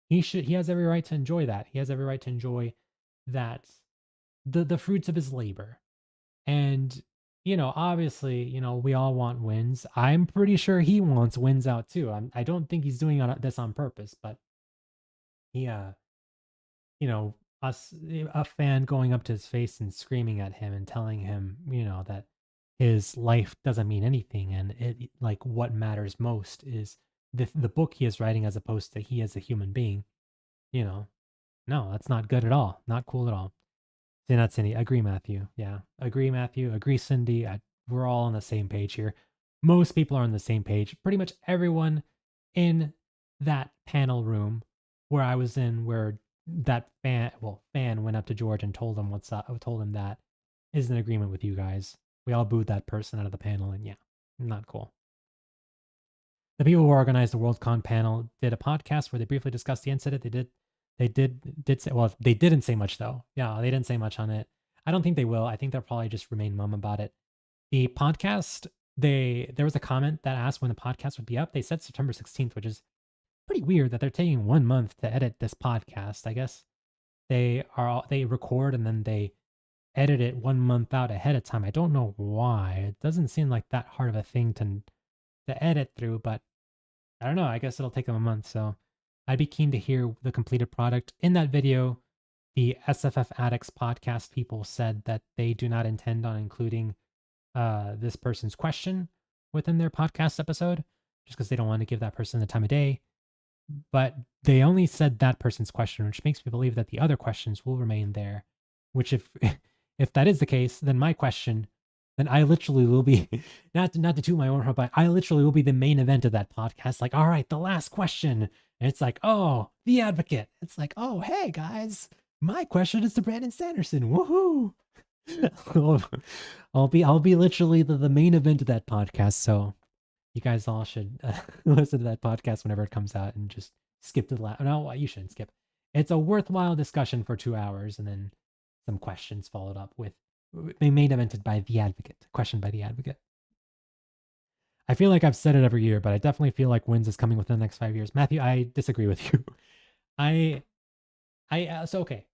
He has every right to enjoy that. He has every right to enjoy that the fruits of his labor. And obviously, we all want wins. I'm pretty sure he wants wins out too. I don't think he's doing this on purpose, but he, us, a fan going up to his face and screaming at him and telling him, that his life doesn't mean anything, and it like what matters most is the book he is writing as opposed to he as a human being. You know, no, that's not good at all. Not cool at all. Not Cindy. Agree, Matthew. Yeah. Agree, Matthew. Agree, Cindy. We're all on the same page here. Most people are on the same page. Pretty much everyone in that panel room where I was in, where that fan went up to George and told him told him that is in agreement with you guys. We all booed that person out of the panel, and yeah, not cool. The people who organized the Worldcon panel did a podcast where they briefly discussed the incident. They did say, well, they didn't say much though. Yeah, they didn't say much on it. I don't think they will. I think they'll probably just remain mum about it. The podcast, there was a comment that asked when the podcast would be up. They said September 16th, which is pretty weird that they're taking 1 month to edit this podcast. I guess they record and then they edit it 1 month out ahead of time. I don't know why. It doesn't seem like that hard of a thing to edit through, but I don't know. I guess it'll take them a month. So I'd be keen to hear the completed product. In that video, the SFF Addicts podcast people said that they do not intend on including this person's question within their podcast episode, just because they don't want to give that person the time of day. But they only said that person's question, which makes me believe that the other questions will remain there. Which, if if that is the case, then my question, then I literally will be not to toot my own horn, but I literally will be the main event of that podcast. Like, all right, the last question, and it's like, oh, the advocate. It's like, oh, hey guys, my question is to Brandon Sanderson. Woohoo! I'll be literally the main event of that podcast. So you guys all should listen to that podcast whenever it comes out and just skip to the last. No, you shouldn't skip. It's a worthwhile discussion for 2 hours, and then some questions followed up with main evented by the advocate. Question by the advocate. I feel like I've said it every year, but I definitely feel like Wins is coming within the next 5 years. Matthew, I disagree with you. So okay.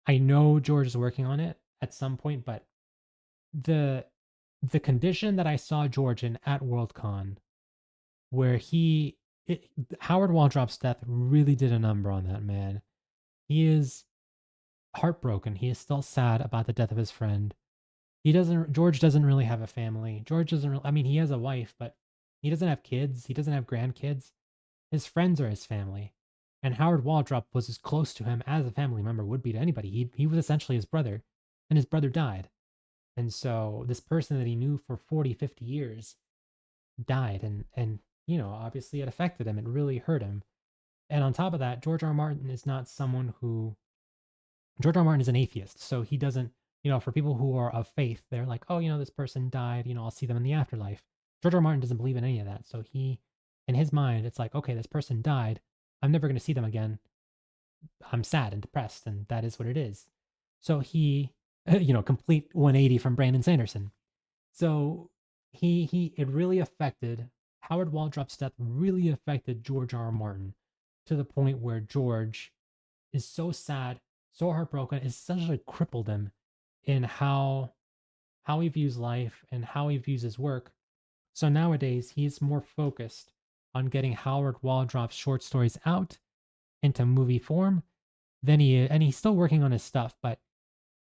I know George is working on it at some point, but the condition that I saw George in at Worldcon, where Howard Waldrop's death really did a number on that man. He is heartbroken. He is still sad about the death of his friend. George doesn't really have a family. George doesn't really, I mean, he has a wife, but he doesn't have kids. He doesn't have grandkids. His friends are his family. And Howard Waldrop was as close to him as a family member would be to anybody. He was essentially his brother, and his brother died. And so this person that he knew for 40, 50 years died. And obviously it affected him. It really hurt him. And on top of that, George R. R. Martin is not someone who... George R. R. Martin is an atheist. So he doesn't, for people who are of faith, they're like, oh, this person died. I'll see them in the afterlife. George R. R. Martin doesn't believe in any of that. So in his mind, it's like, okay, this person died. I'm never going to see them again. I'm sad and depressed, and that is what it is. So he, complete 180 from Brandon Sanderson. So it really affected, Howard Waldrop's death really affected George R. R. Martin to the point where George is so sad, so heartbroken, it essentially crippled him in how he views life and how he views his work. So nowadays, he's more focused on getting Howard Waldrop's short stories out into movie form than and he's still working on his stuff, but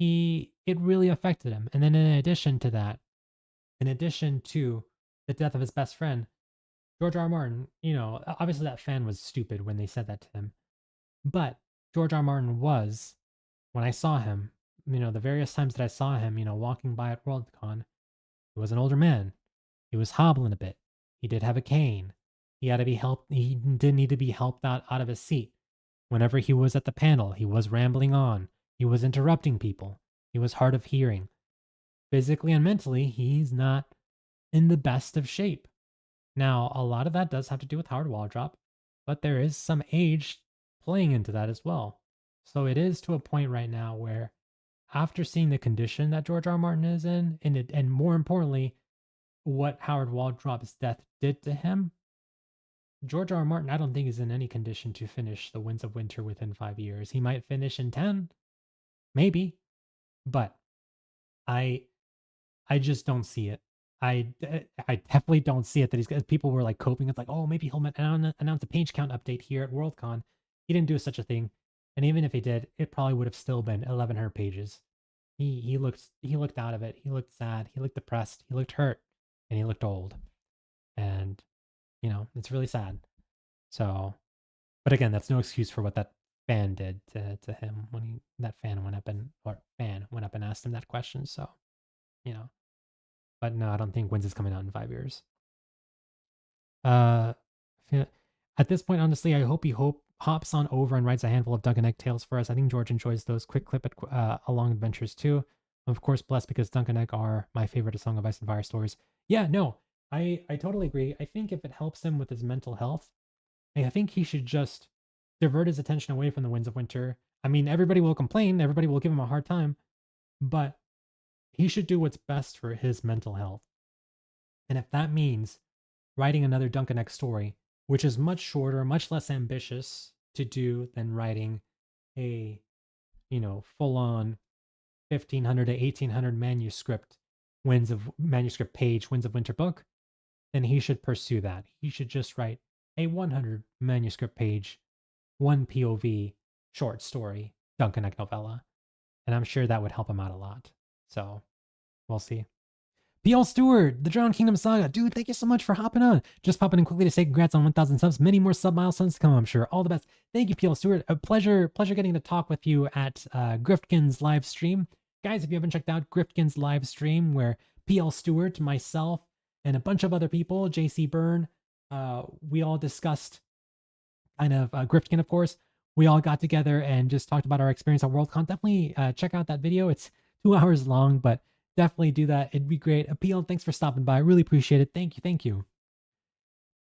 it really affected him. And then in addition to that, in addition to the death of his best friend, George R. R. Martin, obviously that fan was stupid when they said that to him. But George R. R. Martin was, when I saw him, the various times that I saw him, walking by at Worldcon, he was an older man. He was hobbling a bit. He did have a cane. He had to be helped. He did need to be helped out of his seat. Whenever he was at the panel, he was rambling on. He was interrupting people. He was hard of hearing. Physically and mentally, he's not in the best of shape. Now, a lot of that does have to do with Howard Waldrop, but there is some age playing into that as well. So it is to a point right now where, after seeing the condition that George R. R. Martin is in, and more importantly, what Howard Waldrop's death did to him, George R. R. Martin, I don't think, is in any condition to finish The Winds of Winter within 5 years. He might finish in 10, maybe, but I just don't see it. I definitely don't see it that people were like coping with like, oh, maybe he'll announce a page count update here at Worldcon. He didn't do such a thing. And even if he did, it probably would have still been 1,100 pages. He looked out of it. He looked sad. He looked depressed. He looked hurt, and he looked old. And it's really sad. So, but again, that's no excuse for what that fan did to him when that fan went up and asked him that question. So, but no, I don't think Wins is coming out in 5 years. At this point, honestly, I hope he hops on over and writes a handful of Duncan Egg tales for us. I think George enjoys those quick clip along adventures too. Of course, blessed because Duncan Egg are my favorite Song of Ice and Fire stories. Yeah, no, I totally agree. I think if it helps him with his mental health, I think he should just divert his attention away from the Winds of Winter. I mean, everybody will complain, everybody will give him a hard time, but he should do what's best for his mental health. And if that means writing another Duncan Egg story, which is much shorter, much less ambitious to do than writing a, full on 1500 to 1800 manuscript page Winds of Winter book, then he should pursue that. He should just write a 100 manuscript page, one POV short story Duncan Egg novella. And I'm sure that would help him out a lot. So we'll see. PL Stewart, the Drowned Kingdom Saga. Dude, thank you so much for hopping on. Just popping in quickly to say congrats on 1,000 subs. Many more sub milestones to come, I'm sure. All the best. Thank you, PL Stewart. A pleasure getting to talk with you at Griftkin's live stream. Guys, if you haven't checked out Griftkin's live stream, where PL Stewart, myself, and a bunch of other people, JC Byrne, we all discussed kind of Griftkin, of course. We all got together and just talked about our experience at Worldcon. Definitely check out that video. It's 2 hours long, but definitely do that. It'd be great. Appeal, thanks for stopping by. I really appreciate it. Thank you. Thank you.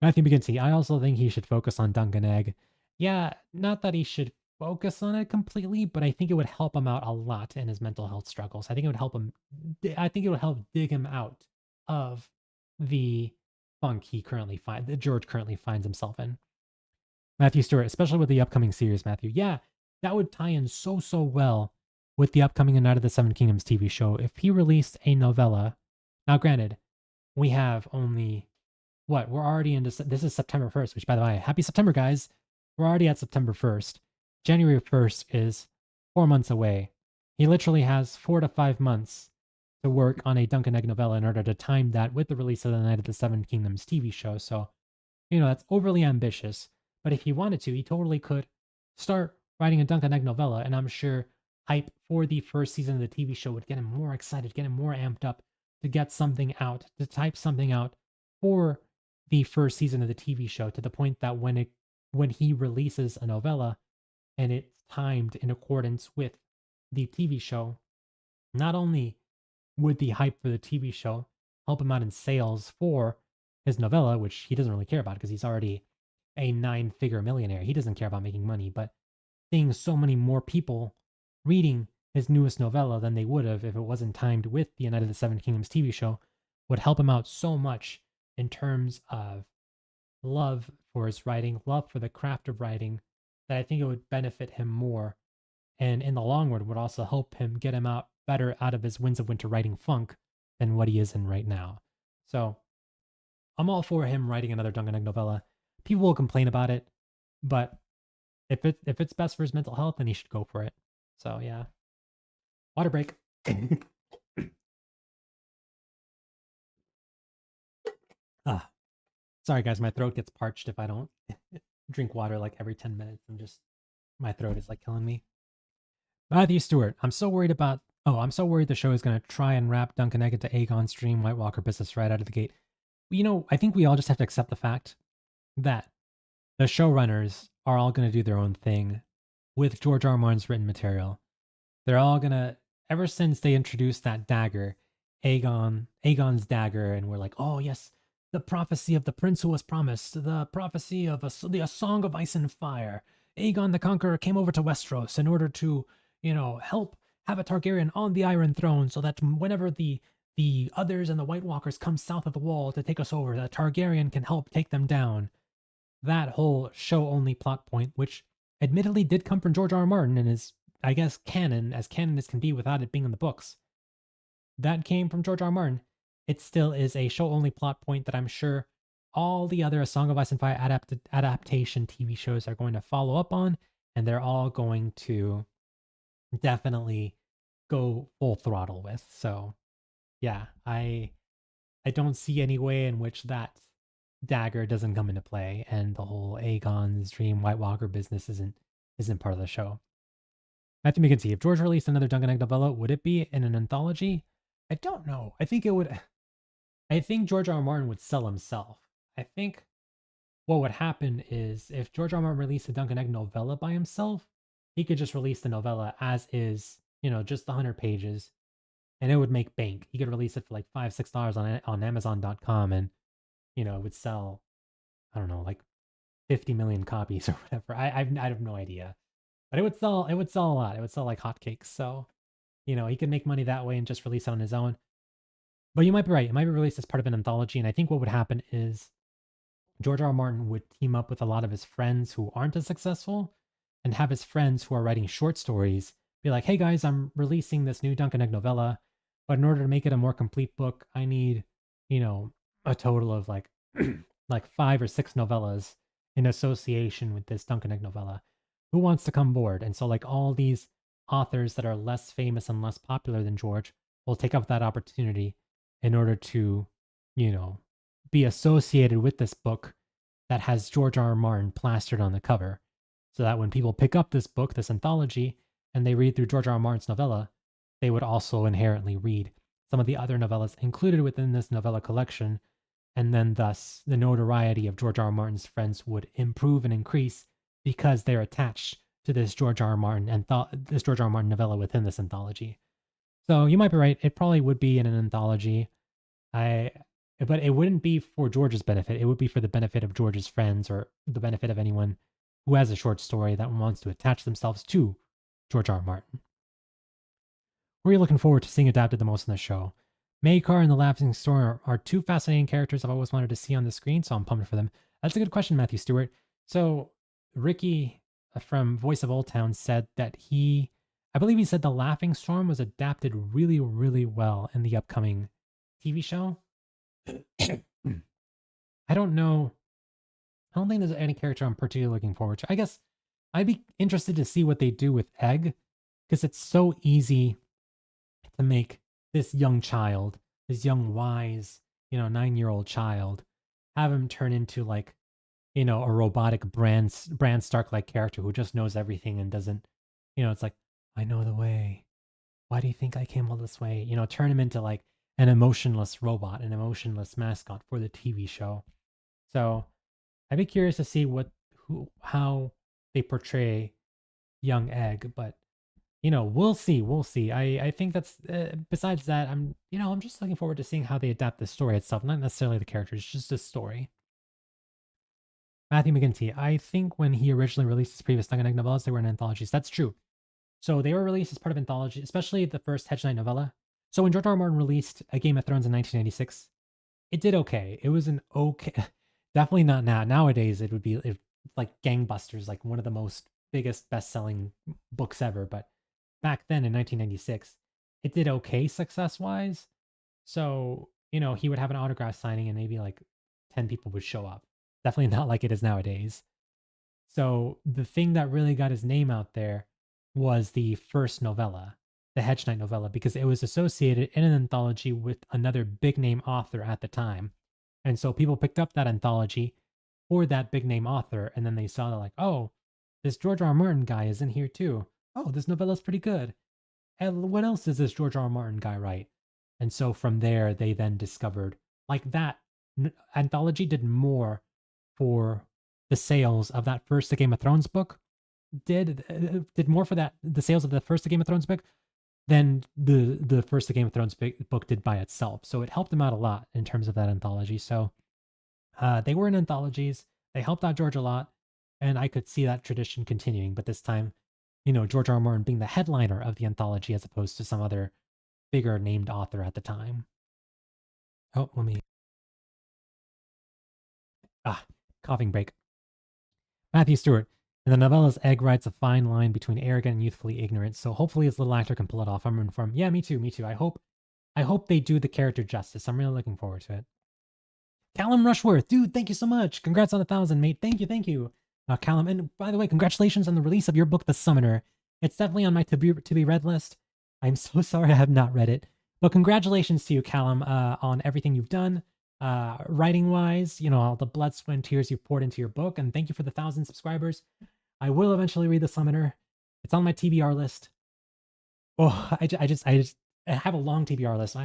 Matthew McGinty, I also think he should focus on Duncan Egg. Yeah, not that he should focus on it completely, but I think it would help him out a lot in his mental health struggles. I think it would help him. I think it would help dig him out of the funk that George currently finds himself in. Matthew Stewart, especially with the upcoming series, Matthew. Yeah, that would tie in so well with the upcoming A Knight of the Seven Kingdoms TV show. If he released a novella, now granted, we have only, we're already into, this is September 1st, which by the way, happy September, guys. We're already at September 1st. January 1st is 4 months away. He literally has 4 to 5 months to work on a Duncan Egg novella in order to time that with the release of the Knight of the Seven Kingdoms TV show. So, that's overly ambitious. But if he wanted to, he totally could start writing a Duncan Egg novella, and I'm sure hype for the first season of the TV show would get him more excited, get him more amped up to get something out, to type something out for the first season of the TV show, to the point that when he releases a novella and it's timed in accordance with the TV show, not only would the hype for the TV show help him out in sales for his novella, which he doesn't really care about because he's already a 9-figure millionaire. He doesn't care about making money, but seeing so many more people reading his newest novella than they would have if it wasn't timed with the Knight of the Seven Kingdoms TV show would help him out so much in terms of love for his writing, love for the craft of writing, that I think it would benefit him more. And in the long run, would also help him get him out better out of his Winds of Winter writing funk than what he is in right now. So I'm all for him writing another Duncan Egg novella. People will complain about it, but if it's best for his mental health, then he should go for it. So yeah. Water break. Sorry guys, my throat gets parched if I don't drink water like every 10 minutes. My throat is like killing me. Matthew Stewart, I'm so worried the show is going to try and wrap Duncan Egg into Aegon's dream White Walker business right out of the gate. I think we all just have to accept the fact that the showrunners are all going to do their own thing with George R. R. Martin's written material. They're all going to, ever since they introduced that dagger, Aegon's dagger, and we're like, oh yes, the prophecy of the prince who was promised, the prophecy of a song of ice and fire. Aegon the Conqueror came over to Westeros in order to, help have a Targaryen on the Iron Throne, so that whenever the others and the White Walkers come south of the wall to take us over, the Targaryen can help take them down. That whole show-only plot point, which admittedly did come from George R. R. Martin and is, I guess, canon as can be without it being in the books. That came from George R. R. Martin. It still is a show-only plot point that I'm sure all the other A Song of Ice and Fire adaptation TV shows are going to follow up on, and they're all going to definitely go full throttle with. So, yeah, I don't see any way in which that dagger doesn't come into play, and the whole Aegon's dream White Walker business isn't part of the show. Matthew McKinsey, if George released another Duncan Egg novella, would it be in an anthology? I don't know. I think George R. R. Martin would sell himself. I think what would happen is if George R. R. Martin released a Duncan Egg novella by himself, he could just release the novella as is, just the 100 pages, and it would make bank. He could release it for like $5-6 on Amazon.com, and it would sell, I don't know, like 50 million copies or whatever. I have no idea, but it would sell a lot. It would sell like hotcakes. So he could make money that way and just release it on his own. But you might be right. It might be released as part of an anthology, and I think what would happen is George R. R. Martin would team up with a lot of his friends who aren't as successful and have his friends who are writing short stories be like, hey guys, I'm releasing this new Dunk and Egg novella, but in order to make it a more complete book, I need, a total of like like 5 or 6 novellas in association with this Dunk and Egg novella. Who wants to come board? And so like all these authors that are less famous and less popular than George will take up that opportunity in order to, you know, be associated with this book that has George R. R. Martin plastered on the cover. So that when people pick up this book, this anthology, and they read through George R. R. Martin's novella, they would also inherently read some of the other novellas included within this novella collection, and then thus the notoriety of George R. R. Martin's friends would improve and increase because they're attached to this George R. R. Martin and this George R. R. Martin novella within this anthology. So you might be right; it probably would be in an anthology. But it wouldn't be for George's benefit. It would be for the benefit of George's friends or the benefit of anyone who has a short story that wants to attach themselves to George R. R. Martin. Who are you looking forward to seeing adapted the most in the show? Maykar and the Laughing Storm are 2 fascinating characters I've always wanted to see on the screen, so I'm pumped for them. That's a good question, Matthew Stewart. So Ricky from Voice of Old Town said that I believe he said the Laughing Storm was adapted really, really well in the upcoming TV show. I don't know. I don't think there's any character I'm particularly looking forward to. I guess I'd be interested to see what they do with Egg, because it's so easy to make this young child, this young wise, 9-year-old child, have him turn into like, a robotic Bran Stark like character who just knows everything and doesn't, it's like, I know the way. Why do you think I came all this way? Turn him into like an emotionless robot, an emotionless mascot for the TV show. So I'd be curious to see how they portray young Egg, but we'll see. We'll see. I think that's besides that, I'm just looking forward to seeing how they adapt the story itself, not necessarily the characters, just the story. Matthew McGinty, I think when he originally released his previous Dunk and Egg novellas, they were in anthologies. That's true. So they were released as part of anthology, especially the first Hedge Knight novella. So when George R. R. Martin released A Game of Thrones in 1986, it did okay. It was an okay, definitely not now. Nowadays, it would be like gangbusters, like one of the most biggest best-selling books ever. But back then in 1996, it did okay success-wise. So, he would have an autograph signing and maybe like 10 people would show up. Definitely not like it is nowadays. So the thing that really got his name out there was the first novella, the Hedge Knight novella, because it was associated in an anthology with another big name author at the time. And so people picked up that anthology for that big name author, and then they saw like, oh, this George R. R. Martin guy is in here too. Oh, this novella's pretty good. And what else does this George R. R. Martin guy write? And so from there, they then discovered like that anthology did more for the sales of that first The Game of Thrones book, did more for the sales of the first The Game of Thrones book than the first The Game of Thrones book did by itself. So it helped them out a lot in terms of that anthology. So they were in anthologies. They helped out George a lot, and I could see that tradition continuing. But this time, George R. R. Martin being the headliner of the anthology as opposed to some other bigger named author at the time. Oh, coughing break. Matthew Stewart. In the novella's Egg writes a fine line between arrogant and youthfully ignorant, so hopefully his little actor can pull it off. I'm informed. Yeah, me too. I hope they do the character justice. I'm really looking forward to it. Callum Rushworth, dude, thank you so much. Congrats on 1,000, mate. Thank you. Callum, and by the way, congratulations on the release of your book, The Summoner. It's definitely on my to be read list. I'm so sorry I have not read it, but congratulations to you, Callum, on everything you've done. Writing wise, all the blood, sweat, and tears you've poured into your book, and thank you for the 1,000 subscribers. I will eventually read The Summoner. It's on my TBR list. Oh, I have a long TBR list,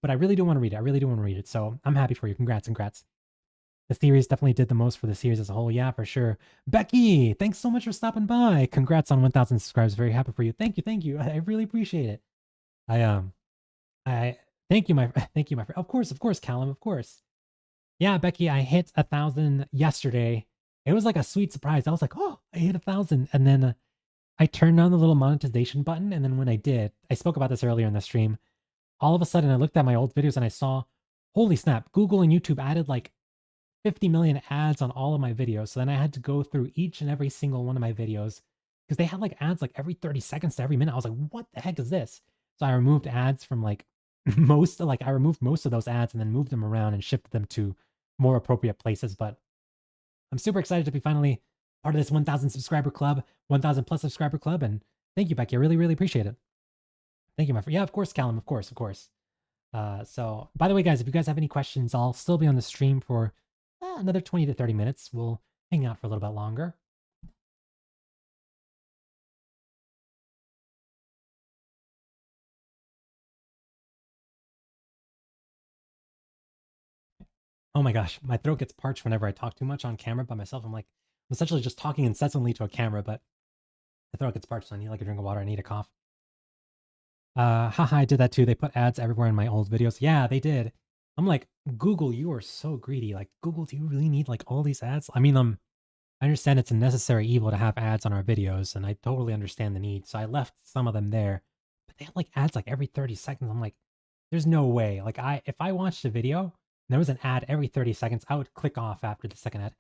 but I really do want to read it. I really do want to read it. So I'm happy for you. Congrats. The series definitely did the most for the series as a whole. Yeah, for sure. Becky, thanks so much for stopping by. Congrats on 1,000 subscribers. Very happy for you. Thank you. I really appreciate it. Thank you, my friend. Of course, Callum, of course. Yeah, Becky, I hit 1,000 yesterday, it was like a sweet surprise. I was like, oh, I hit 1,000. And then I turned on the little monetization button. And then when I did, I spoke about this earlier in the stream. All of a sudden, I looked at my old videos and I saw, holy snap, Google and YouTube added like 50 million ads on all of my videos. So then I had to go through each and every single one of my videos because they had like ads like every 30 seconds to every minute. I was like, what the heck is this? So I removed ads from like I removed most of those ads and then moved them around and shifted them to more appropriate places. But I'm super excited to be finally part of this 1,000 subscriber club, 1,000 plus subscriber club. And thank you, Becky. I really, really appreciate it. Thank you, my friend. Yeah, of course, Callum. Of course, of course. So, by the way, guys, if you guys have any questions, I'll still be on the stream for another 20 to 30 minutes. We'll hang out for a little bit longer. Oh my gosh, my throat gets parched whenever I talk too much on camera by myself. I'm essentially just talking incessantly to a camera, but my throat gets parched. So I need like a drink of water. I need a cough. Haha, I did that too. They put ads everywhere in my old videos. Yeah, they did. I'm like, Google, you are so greedy. Like, Google, do you really need like all these ads? I mean, I understand it's a necessary evil to have ads on our videos, and I totally understand the need. So I left some of them there, but they had like ads like every 30 seconds. I'm like, there's no way. Like if I watched a video and there was an ad every 30 seconds, I would click off after the second ad.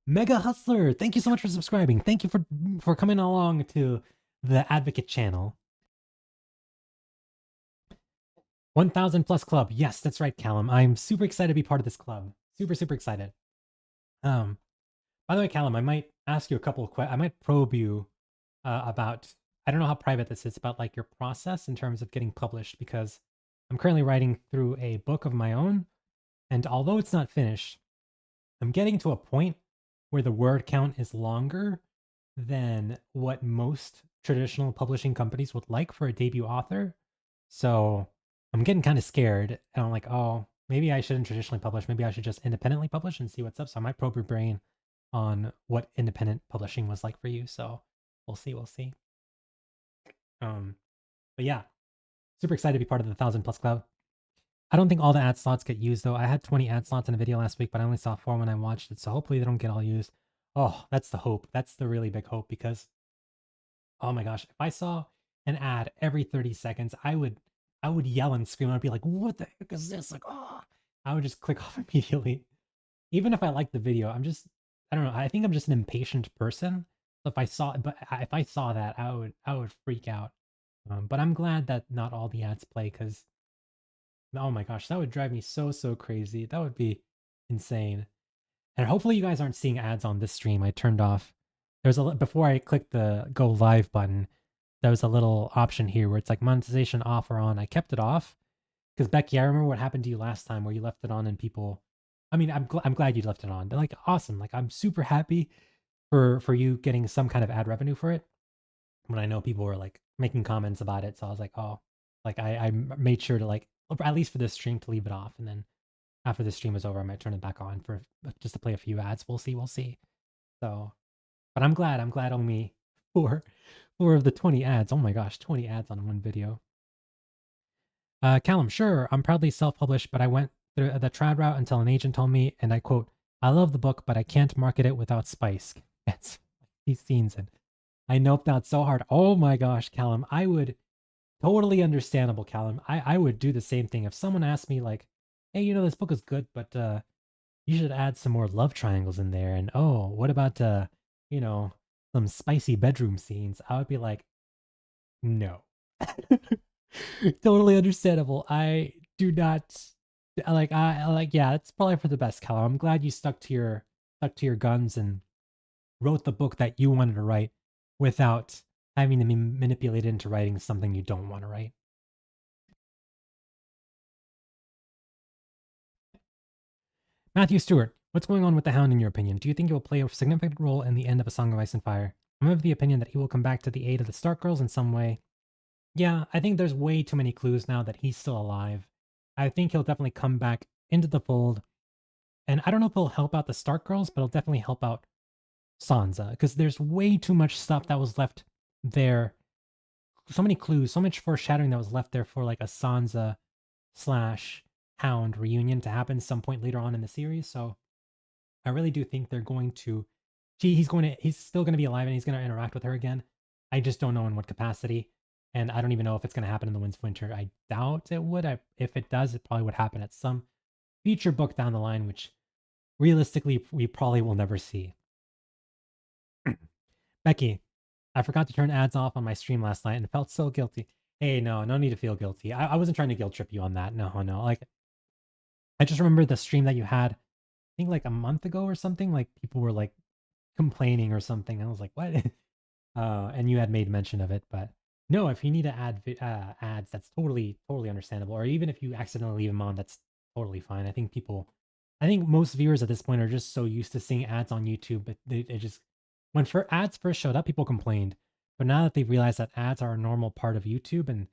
Mega Hustler, thank you so much for subscribing. Thank you for coming along to the Advocate channel. 1,000 plus club. Yes, that's right, Callum. I'm super excited to be part of this club. Super, super excited. By the way, Callum, I might ask you a couple of questions. I might probe you about, I don't know how private this is, about like your process in terms of getting published, because I'm currently writing through a book of my own. And although it's not finished, I'm getting to a point where the word count is longer than what most traditional publishing companies would like for a debut author. So I'm getting kind of scared. And I'm like, oh, maybe I shouldn't traditionally publish. Maybe I should just independently publish and see what's up. So I might probe your brain on what independent publishing was like for you. So we'll see. We'll see. But yeah, super excited to be part of the 1,000 plus club. I don't think all the ad slots get used though. I had 20 ad slots in a video last week, but I only saw 4 when I watched it. So hopefully they don't get all used. Oh, that's the hope. That's the really big hope, because oh my gosh, if I saw an ad every 30 seconds, I would yell and scream. I'd be like, what the heck is this? Like, oh, I would just click off immediately. Even if I like the video, I don't know. I think I'm just an impatient person. So if I saw that, I would freak out. But I'm glad that not all the ads play, because oh my gosh, that would drive me so crazy. That would be insane. And hopefully you guys aren't seeing ads on this stream. I turned off. There's before I clicked the go live button, there was a little option here where it's like monetization off or on. I kept it off because Becky, I remember what happened to you last time where you left it on and people. I mean, I'm glad you left it on. They're like, awesome. Like, I'm super happy for you getting some kind of ad revenue for it. When I know people were like making comments about it, so I was like, oh, like I made sure to like at least for this stream to leave it off, and then after the stream is over, I might turn it back on for just to play a few ads. We'll see. So, but I'm glad only four of the 20 ads. Oh my gosh, 20 ads on one video. Callum, sure, I'm proudly self-published, but I went through the trad route until an agent told me, and I quote, I love the book, but I can't market it without spice. It's these scenes, and I noped out so hard. Oh my gosh, Callum, I would totally understandable, Callum. I would do the same thing. If someone asked me like, hey, you know, this book is good, but you should add some more love triangles in there. And oh, what about you know, some spicy bedroom scenes? I would be like, no. Totally understandable. I do not I like, yeah, it's probably for the best, Callum. I'm glad you stuck to your guns and wrote the book that you wanted to write without having to be manipulated into writing something you don't want to write. Matthew Stewart, what's going on with the Hound in your opinion? Do you think it will play a significant role in the end of A Song of Ice and Fire? I'm of the opinion that he will come back to the aid of the Stark Girls in some way. Yeah, I think there's way too many clues now that he's still alive. I think he'll definitely come back into the fold. And I don't know if he'll help out the Stark Girls, but he'll definitely help out Sansa, because there's way too much stuff that was left there. So many clues, so much foreshadowing that was left there for like a Sansa / Hound reunion to happen some point later on in the series. So I really do think they're going to he's still gonna be alive and he's gonna interact with her again. I just don't know in what capacity, and I don't even know if it's gonna happen in the Winds of Winter. I doubt it would. If it does, it probably would happen at some future book down the line, which realistically we probably will never see. Becky, I forgot to turn ads off on my stream last night and felt so guilty. Hey, no need to feel guilty. I wasn't trying to guilt trip you on that. No. Like, I just remember the stream that you had, I think like a month ago or something. Like people were like complaining or something. I was like, what? And you had made mention of it, but no, if you need to add ads, that's totally understandable. Or even if you accidentally leave them on, that's totally fine. I think most viewers at this point are just so used to seeing ads on YouTube, but it just when ads first showed up, people complained. But now that they've realized that ads are a normal part of YouTube and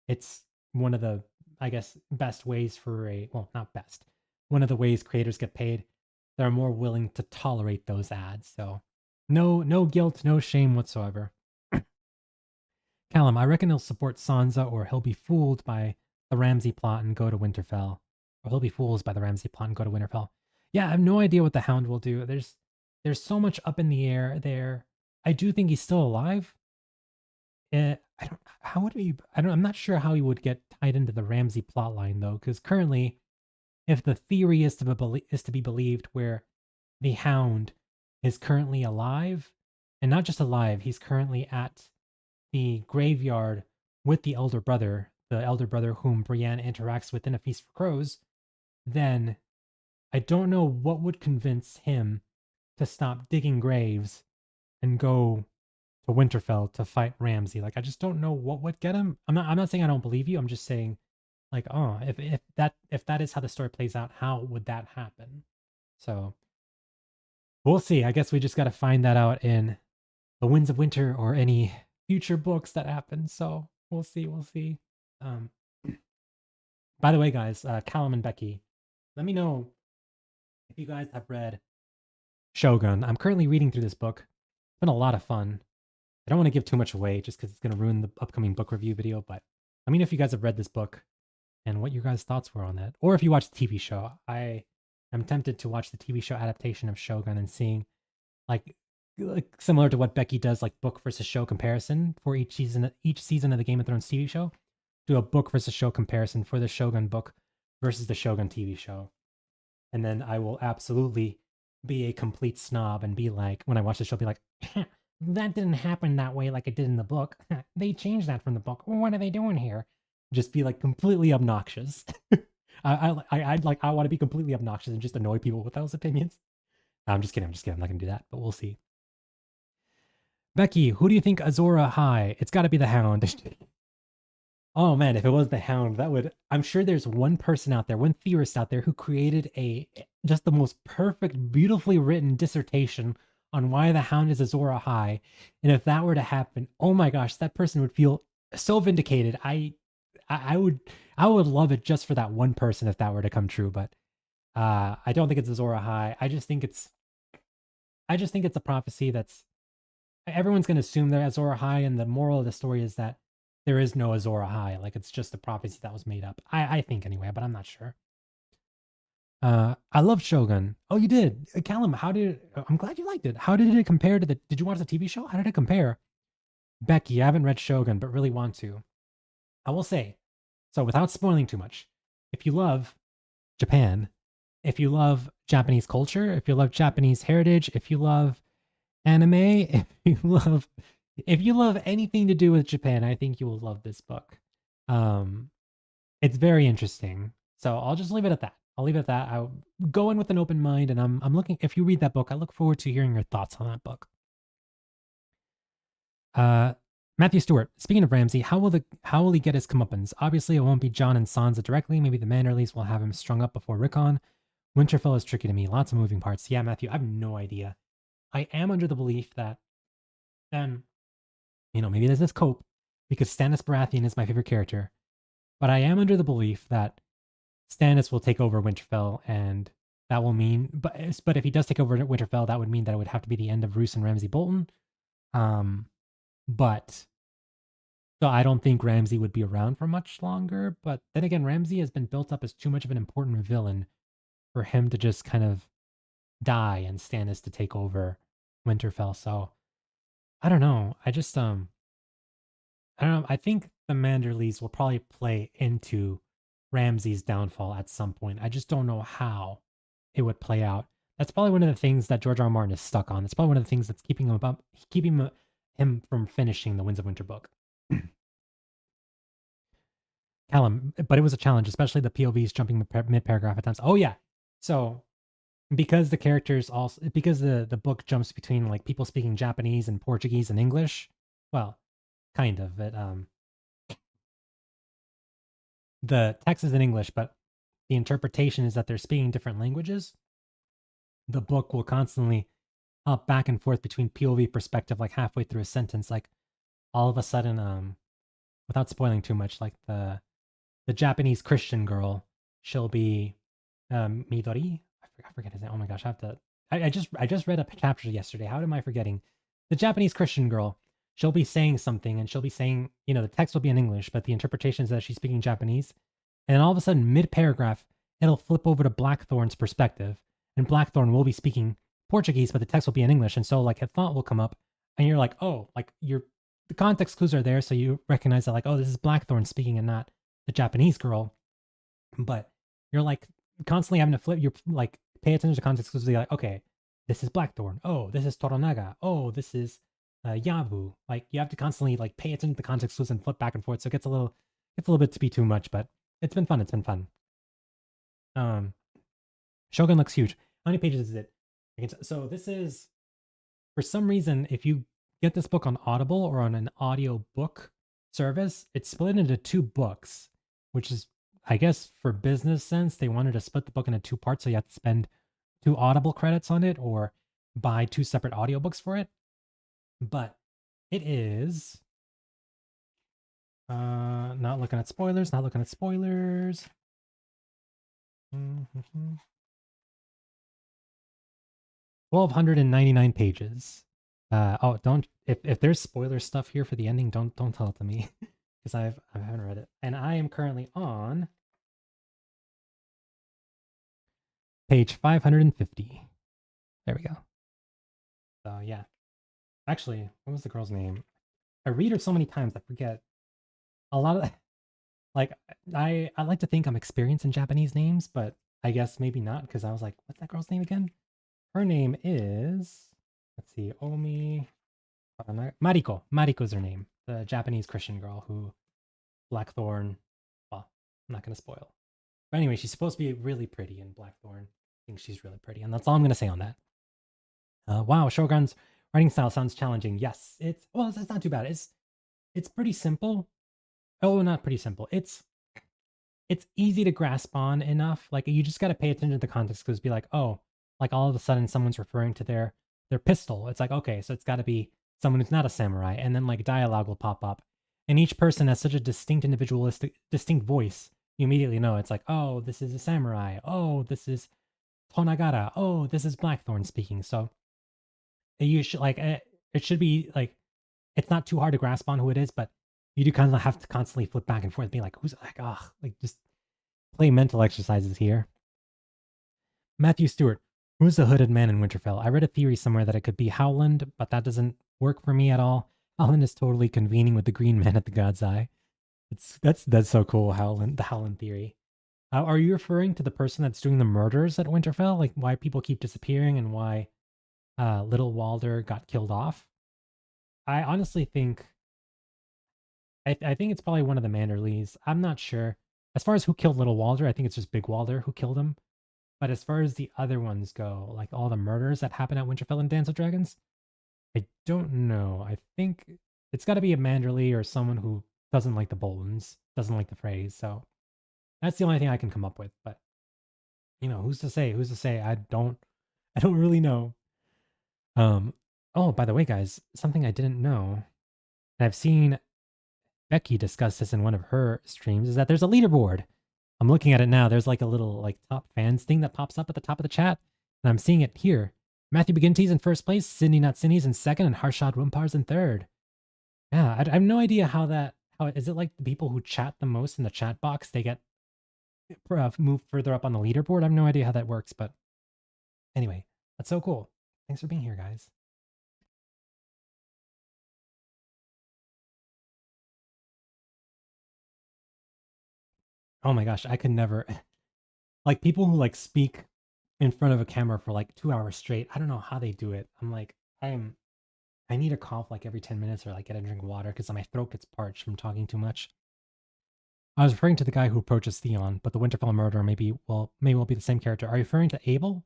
it's one of the, I guess, best ways for not best, one of the ways creators get paid, they're more willing to tolerate those ads. So no guilt, no shame whatsoever. Callum, I reckon he'll support Sansa or he'll be fooled by the Ramsay plot and go to Winterfell. Or he'll be fooled by the Ramsay plot and go to Winterfell. Yeah, I have no idea what the Hound will do. There's so much up in the air there. I do think he's still alive. I'm not sure how he would get tied into the Ramsay plotline though, because currently, if the theory is to be believed, where the Hound is currently alive, and not just alive, he's currently at the graveyard with the elder brother whom Brienne interacts with in A Feast for Crows, then I don't know what would convince him to stop digging graves and go to Winterfell to fight Ramsay. Like, I just don't know what would get him. I'm not saying I don't believe you. I'm just saying, like, oh, if that is how the story plays out, how would that happen? So we'll see. I guess we just got to find that out in the Winds of Winter or any future books that happen. So we'll see. By the way, guys, Callum and Becky, let me know if you guys have read Shogun. I'm currently reading through this book. It's been a lot of fun. I don't want to give too much away just because it's going to ruin the upcoming book review video, but let me know if you guys have read this book and what your guys' thoughts were on that. Or if you watched the TV show. I am tempted to watch the TV show adaptation of Shogun and seeing, like similar to what Becky does, like book versus show comparison for each season of the Game of Thrones TV show. Do a book versus show comparison for the Shogun book versus the Shogun TV show. And then I will absolutely be a complete snob and be like, when I watch the show, be like, that didn't happen that way like it did in the book. They changed that from the book. What are they doing here? Just be like completely obnoxious. I want to be completely obnoxious and just annoy people with those opinions. No, I'm just kidding. I'm not gonna do that, but we'll see. Becky, who do you think Azor Ahai? It's got to be the Hound. Oh man, if it was the Hound, that would. I'm sure there's one person out there, one theorist out there, who created just the most perfect, beautifully written dissertation on why the Hound is Azor Ahai. And if that were to happen, oh my gosh, that person would feel so vindicated. I would love it just for that one person if that were to come true. But I don't think it's Azor Ahai. I just think it's a prophecy that's everyone's going to assume they're Azor Ahai, and the moral of the story is that there is no Azor Ahai. Like, it's just a prophecy that was made up. I think anyway, but I'm not sure. I love Shogun. Oh, you did, Callum. I'm glad you liked it. How did it compare to did you watch the TV show? How did it compare? Becky, I haven't read Shogun, but really want to. I will say, so without spoiling too much, if you love Japan, if you love Japanese culture, if you love Japanese heritage, if you love anime, if you love anything to do with Japan, I think you will love this book. It's very interesting. So I'll just leave it at that. I'll go in with an open mind, and I'm looking. If you read that book, I look forward to hearing your thoughts on that book. Matthew Stewart. Speaking of Ramsay, how will he get his comeuppance? Obviously, it won't be Jon and Sansa directly. Maybe the Manderleys will have him strung up before Rickon. Winterfell is tricky to me. Lots of moving parts. Yeah, Matthew, I have no idea. I am under the belief that then, maybe there's this cope because Stannis Baratheon is my favorite character, but I am under the belief that Stannis will take over Winterfell, and that will mean, but if he does take over Winterfell, that would mean that it would have to be the end of Roose and Ramsay Bolton. But so I don't think Ramsay would be around for much longer. But then again, Ramsay has been built up as too much of an important villain for him to just kind of die and Stannis to take over Winterfell. So I don't know. I don't know. I think the Manderleys will probably play into Ramsay's downfall at some point. I just don't know how it would play out. That's probably one of the things that George R. R. Martin is stuck on. That's probably one of the things that's keeping him from finishing the Winds of Winter book. Callum, but it was a challenge, especially the POVs jumping mid paragraph at times. Oh yeah, so because the characters also because the book jumps between like people speaking Japanese and Portuguese and English. Well, kind of. The text is in English, but the interpretation is that they're speaking different languages. The book will constantly hop back and forth between POV perspective, like halfway through a sentence, like all of a sudden, without spoiling too much, like the Japanese Christian girl, she'll be Midori. I forget his name. Oh my gosh, I have to. I just read a chapter yesterday. How am I forgetting? The Japanese Christian girl. She'll be saying something, and she'll be saying, the text will be in English, but the interpretation is that she's speaking Japanese. And then all of a sudden, mid paragraph, it'll flip over to Blackthorn's perspective, and Blackthorn will be speaking Portuguese, but the text will be in English. And so, like, a thought will come up, and you're like, oh, like the context clues are there, so you recognize that, like, oh, this is Blackthorn speaking and not the Japanese girl. But you're like constantly having to flip. You're like pay attention to context clues. You're like, okay, this is Blackthorn. Oh, this is Toranaga. Oh, this is Yabu. Like you have to constantly like pay attention to the context clues and flip back and forth. So it gets a little bit to be too much, but it's been fun. It's been fun. Shogun looks huge. How many pages is it? So this is, for some reason, if you get this book on Audible or on an audio book service, it's split into 2 books, which is, I guess, for business sense, they wanted to split the book into 2 parts, so you have to spend 2 Audible credits on it or buy 2 separate audiobooks for it. But it is not looking at spoilers, not looking at spoilers. 1,299 pages. Oh, don't if there's spoiler stuff here for the ending, don't tell it to me because I haven't read it, and I am currently on page 550. There we go. So yeah, actually, what was the girl's name? I read her so many times I forget. A lot of like I like to think I'm experienced in Japanese names, but I guess maybe not because I was like, what's that girl's name again? Her name is, let's see, Omi Mariko. Mariko's her name. The Japanese Christian girl who Blackthorn. Well, I'm not going to spoil. But anyway, she's supposed to be really pretty in Blackthorn. I think she's really pretty, and that's all I'm going to say on that. Wow, Shogun's writing style sounds challenging. Yes, it's not too bad. It's pretty simple. Oh, not pretty simple. It's easy to grasp on enough. Like you just got to pay attention to the context because be like, oh, like all of a sudden someone's referring to their pistol. It's like, okay, so it's got to be someone who's not a samurai, and then like dialogue will pop up, and each person has such a distinct distinct voice. You immediately know it's like, oh, this is a samurai. Oh, this is Tonagara. Oh, this is Blackthorn speaking. So you should like it should be like it's not too hard to grasp on who it is, but you do kind of have to constantly flip back and forth, being like, who's like, like just play mental exercises here. Matthew Stewart, who's the hooded man in Winterfell? I read a theory somewhere that it could be Howland, but that doesn't work for me at all. Howland is totally convening with the Green Man at the God's Eye. That's so cool, Howland, the Howland theory. Are you referring to the person that's doing the murders at Winterfell? Like why people keep disappearing and why Little Walder got killed off? I honestly think I think it's probably one of the Manderleys. I'm not sure. As far as who killed Little Walder, I think it's just Big Walder who killed him. But as far as the other ones go, like all the murders that happen at Winterfell and Dance of Dragons, I don't know. I think it's got to be a Manderley or someone who doesn't like the Boltons, doesn't like the phrase. So that's the only thing I can come up with. But who's to say? Who's to say? I don't really know. Oh, by the way, guys, something I didn't know, and I've seen Becky discuss this in one of her streams, is that there's a leaderboard. I'm looking at it now. There's like a little like top fans thing that pops up at the top of the chat, and I'm seeing it here. Matthew McGinty's in first place, Sydney Not Sydney's in second, and Harshad Rumpar's in third. Yeah, I have no idea how is it like the people who chat the most in the chat box, they get moved further up on the leaderboard? I have no idea how that works, but anyway, that's so cool. Thanks for being here, guys. Oh my gosh, I could never like people who like speak in front of a camera for like 2 hours straight. I don't know how they do it. I'm like, I need a cough like every 10 minutes or like get a drink of water because my throat gets parched from talking too much. I was referring to the guy who approaches Theon, but the Winterfell murderer maybe will be the same character. Are you referring to Abel?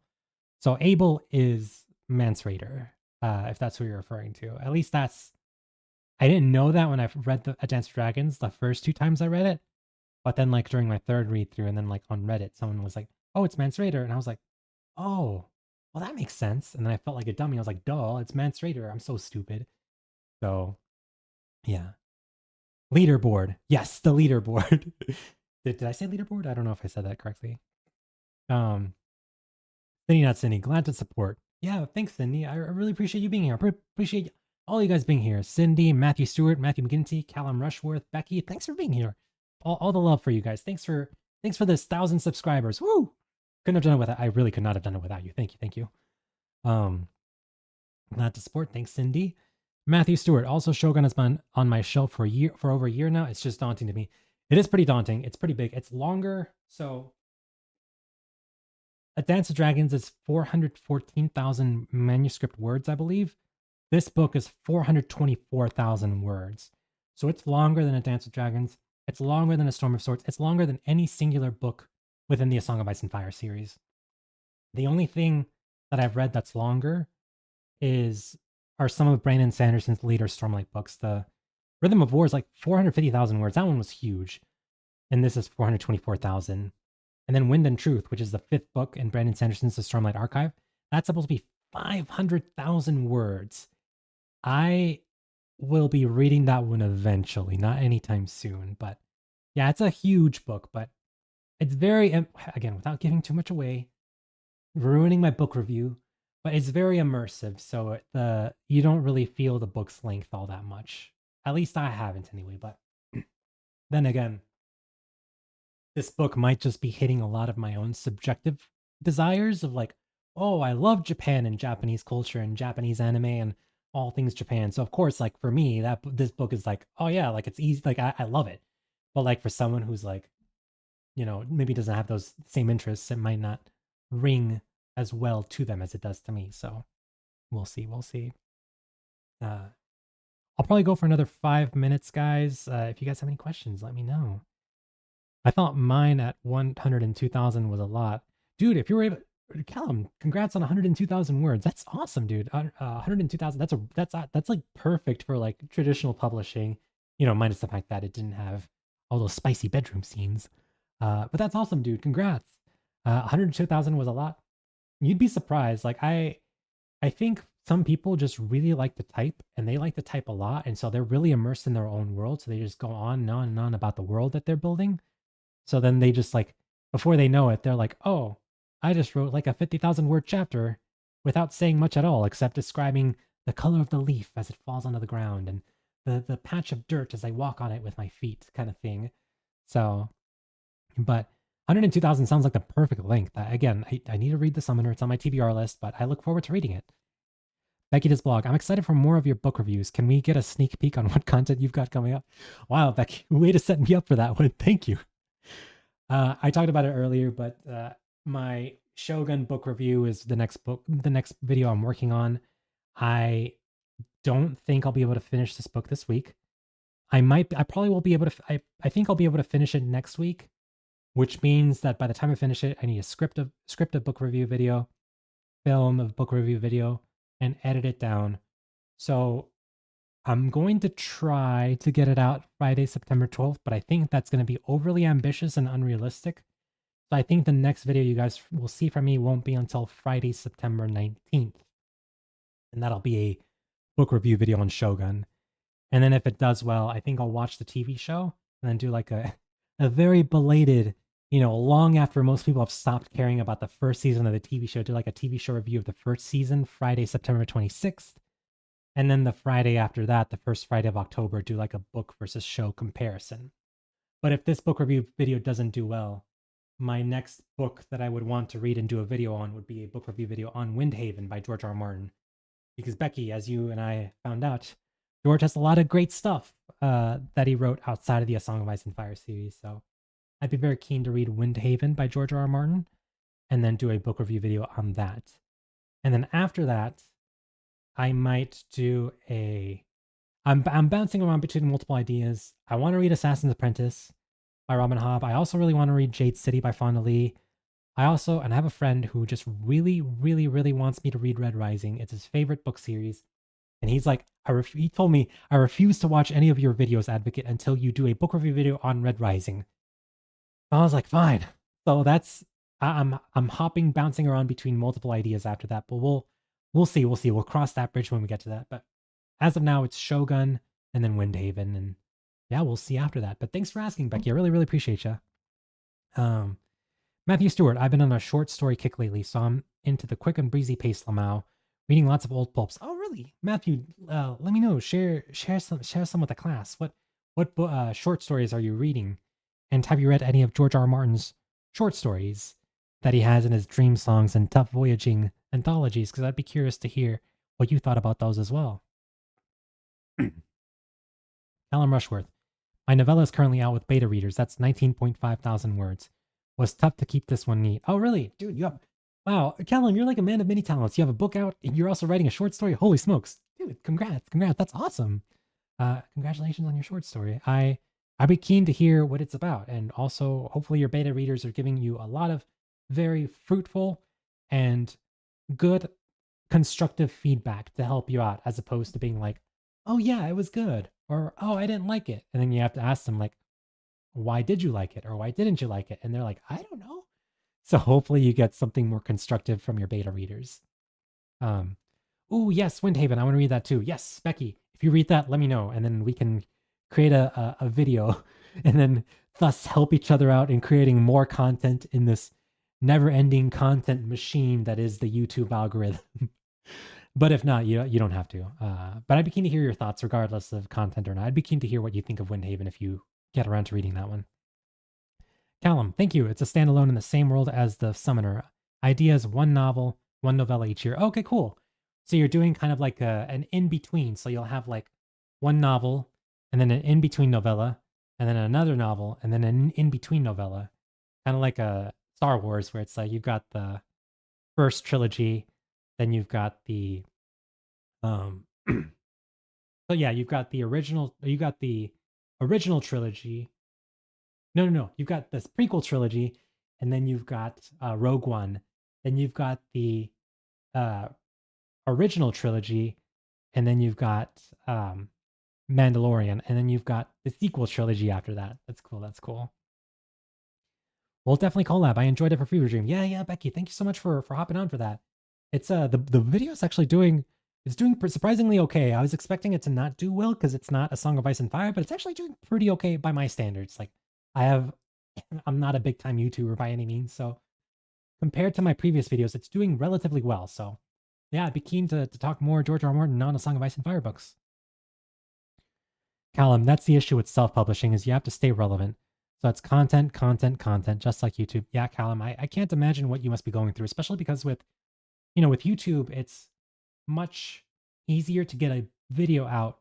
So Abel is Mance Rayder, if that's who you're referring to. At least that's I didn't know that when I read the A Dance with Dragons the first 2 times I read it. But then like during my third read through and then like on Reddit, someone was like, "Oh, it's Mance Rayder." And I was like, "Oh, well that makes sense." And then I felt like a dummy. I was like, "Duh, it's Mance Rayder. I'm so stupid." So, yeah. Leaderboard. Yes, the leaderboard. did I say leaderboard? I don't know if I said that correctly. Um, Cindy not Cindy, glad to support. Yeah, thanks, Cindy. I really appreciate you being here. Appreciate all you guys being here. Cindy, Matthew Stewart, Matthew McGinty, Callum Rushworth, Becky. Thanks for being here. All the love for you guys. Thanks for this 1,000 subscribers. Woo! Couldn't have done it without. I really could not have done it without you. Thank you. Glad to support. Thanks, Cindy. Matthew Stewart. Also, Shogun has been on my shelf for over a year now. It's just daunting to me. It is pretty daunting. It's pretty big. It's longer. So A Dance of Dragons is 414,000 manuscript words, I believe. This book is 424,000 words. So it's longer than A Dance of Dragons. It's longer than A Storm of Swords. It's longer than any singular book within the A Song of Ice and Fire series. The only thing that I've read that's longer are some of Brandon Sanderson's later Stormlight books. The Rhythm of War is like 450,000 words. That one was huge. And this is 424,000. And then Wind and Truth, which is the 5th book in Brandon Sanderson's The Stormlight Archive, that's supposed to be 500,000 words. I will be reading that one eventually, not anytime soon. But yeah, it's a huge book, but it's very, again, without giving too much away, ruining my book review, but it's very immersive. So you don't really feel the book's length all that much. At least I haven't anyway. But then again, this book might just be hitting a lot of my own subjective desires of like, oh, I love Japan and Japanese culture and Japanese anime and all things Japan. So of course, like for me, this book is like, oh yeah, like it's easy, like I love it. But like for someone who's like, maybe doesn't have those same interests, it might not ring as well to them as it does to me. So we'll see. I'll probably go for another 5 minutes, guys. If you guys have any questions, let me know. I thought mine at 102,000 was a lot. Dude, if you were able, Callum, congrats on 102,000 words. That's awesome, dude. 102,000. That's like perfect for like traditional publishing. Minus the fact that it didn't have all those spicy bedroom scenes. But that's awesome, dude. Congrats. 102,000 was a lot. You'd be surprised. Like I think some people just really like to type, and they like to type a lot, and so they're really immersed in their own world. So they just go on and on and on about the world that they're building. So then they just like, before they know it, they're like, oh, I just wrote like a 50,000 word chapter without saying much at all, except describing the color of the leaf as it falls onto the ground and the patch of dirt as I walk on it with my feet, kind of thing. So, but 102,000 sounds like the perfect length. Again, I need to read The Summoner. It's on my TBR list, but I look forward to reading it. Becky does blog. I'm excited for more of your book reviews. Can we get a sneak peek on what content you've got coming up? Wow, Becky, way to set me up for that one. Thank you. I talked about it earlier, but my Shogun book review is the next video I'm working on. I don't think I'll be able to finish this book this week. I probably will be able to, I think I'll be able to finish it next week, which means that by the time I finish it, I need a script of book review video, film of book review video, and edit it down. So I'm going to try to get it out Friday, September 12th, but I think that's going to be overly ambitious and unrealistic. So I think the next video you guys will see from me won't be until Friday, September 19th. And that'll be a book review video on Shogun. And then if it does well, I think I'll watch the TV show and then do like a very belated, long after most people have stopped caring about the first season of the TV show, do like a TV show review of the first season, Friday, September 26th. And then the Friday after that, the first Friday of October, do like a book versus show comparison. But if this book review video doesn't do well, my next book that I would want to read and do a video on would be a book review video on Windhaven by George R. R. Martin. Because Becky, as you and I found out, George has a lot of great stuff that he wrote outside of the A Song of Ice and Fire series. So I'd be very keen to read Windhaven by George R. R. Martin and then do a book review video on that. And then after that, I might do a. I'm bouncing around between multiple ideas. I want to read Assassin's Apprentice by Robin Hobb. I also really want to read Jade City by Fonda Lee. I have a friend who just really, really, really wants me to read Red Rising. It's his favorite book series. And he's like, he told me, I refuse to watch any of your videos, Advocate, until you do a book review video on Red Rising. I was like, fine. So that's, I'm hopping, bouncing around between multiple ideas after that, but we'll see. We'll cross that bridge when we get to that. But as of now, it's Shogun and then Windhaven, and yeah, we'll see after that. But thanks for asking, Becky. I really, really appreciate you. Matthew Stewart, I've been on a short story kick lately, so I'm into the quick and breezy pace Lamau, reading lots of old pulps. Oh, really, Matthew? Let me know. Share some with the class. What short stories are you reading? And have you read any of George R. R. Martin's short stories that he has in his Dream Songs and Tough Voyaging anthologies? Because I'd be curious to hear what you thought about those as well. Callum Rushworth, my novella is currently out with beta readers. That's 19.5 thousand words. Was tough to keep this one neat. Oh, really? Dude, wow, Callum, you're like a man of many talents. You have a book out, and you're also writing a short story. Holy smokes. Dude, congrats. That's awesome. Congratulations on your short story. I'd be keen to hear what it's about. And also, hopefully your beta readers are giving you a lot of very fruitful and good constructive feedback to help you out, as opposed to being like, oh yeah, it was good, or oh, I didn't like it. And then you have to ask them like, why did you like it, or why didn't you like it? And they're like, I don't know. So hopefully you get something more constructive from your beta readers. Oh yes, Windhaven, I want to read that too. Yes, Becky, if you read that, let me know, and then we can create a video and then thus help each other out in creating more content in this never-ending content machine that is the YouTube algorithm. But if not, you don't have to. But I'd be keen to hear your thoughts regardless of content or not. I'd be keen to hear what you think of Windhaven if you get around to reading that one. Callum, thank you. It's a standalone in the same world as The Summoner. Idea is one novel, one novella each year. Okay, cool. So you're doing kind of like an in-between. So you'll have like one novel, and then an in-between novella, and then another novel, and then an in-between novella. Kind of like a Star Wars, where it's like you've got the first trilogy, then you've got the so yeah, you've got the original trilogy. No. You've got this prequel trilogy, and then you've got Rogue One. Then you've got the original trilogy, and then you've got Mandalorian, and then you've got the sequel trilogy after that. That's cool. Well, definitely collab. I enjoyed it for Fever Dream. Yeah, Becky, thank you so much for hopping on for that. It's the video is actually doing surprisingly okay. I was expecting it to not do well because it's not a Song of Ice and Fire, but it's actually doing pretty okay by my standards. Like I'm not a big time YouTuber by any means, so compared to my previous videos, it's doing relatively well. So yeah, I'd be keen to talk more George R. R. Martin on a Song of Ice and Fire books. Callum, that's the issue with self-publishing is you have to stay relevant. So it's content, just like YouTube. Yeah, Callum, I can't imagine what you must be going through, especially because with YouTube, it's much easier to get a video out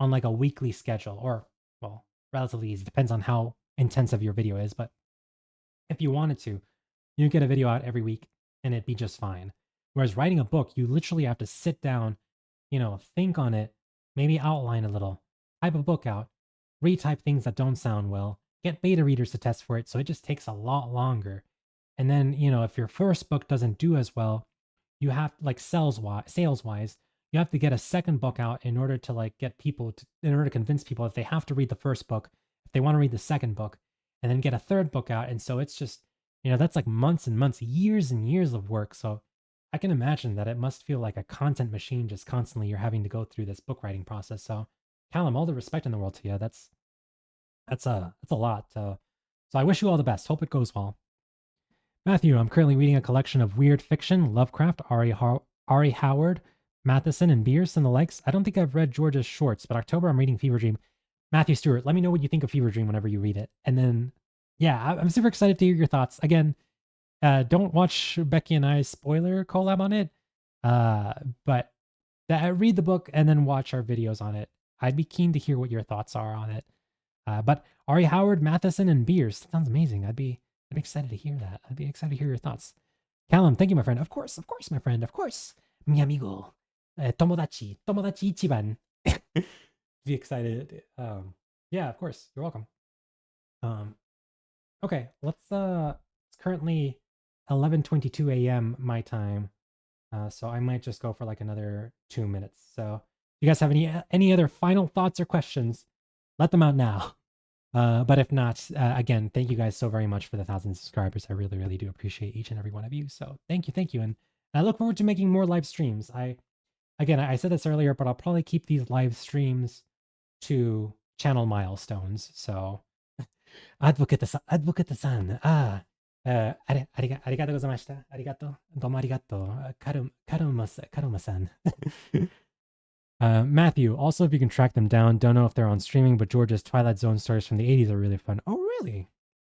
on like a weekly schedule, or well, relatively easy. Depends on how intensive your video is, but if you wanted to, you get a video out every week and it'd be just fine. Whereas writing a book, you literally have to sit down, think on it, maybe outline a little, type a book out, retype things that don't sound well, get beta readers to test for it, so it just takes a lot longer. And then, if your first book doesn't do as well, you have like sales wise, you have to get a second book out in order to like in order to convince people if they have to read the first book, if they want to read the second book, and then get a third book out. And so it's just, that's like months and months, years and years of work. So I can imagine that it must feel like a content machine, just constantly you're having to go through this book writing process. So Callum, all the respect in the world to you. That's a lot. So I wish you all the best. Hope it goes well. Matthew, I'm currently reading a collection of weird fiction, Lovecraft, Ari Howard, Matheson, and Bierce, and the likes. I don't think I've read George's shorts, but October I'm reading Fever Dream. Matthew Stewart, let me know what you think of Fever Dream whenever you read it. And then, yeah, I'm super excited to hear your thoughts. Again, don't watch Becky and I's spoiler collab on it, but read the book and then watch our videos on it. I'd be keen to hear what your thoughts are on it. But Ari Howard, Matheson, and Beers sounds amazing. I'd be excited to hear that. I'd be excited to hear your thoughts. Callum, thank you, my friend. Of course, my friend. Of course. Mi amigo. Tomodachi. Tomodachi ichiban. Be excited. Yeah, of course. You're welcome. Okay, it's currently 11:22 a.m. my time. So I might just go for like another 2 minutes. So if you guys have any other final thoughts or questions, let them out now. But if not, again, thank you guys so very much for the 1,000 subscribers. I really, really do appreciate each and every one of you. So thank you. And I look forward to making more live streams. I said this earlier, but I'll probably keep these live streams to channel milestones. So advocate-san. Arigato gozaimashita. Arigato. Domo arigato. Karuma-san. Matthew, also if you can track them down, don't know if they're on streaming, but George's Twilight Zone stories from the 80s are really fun. Oh, really?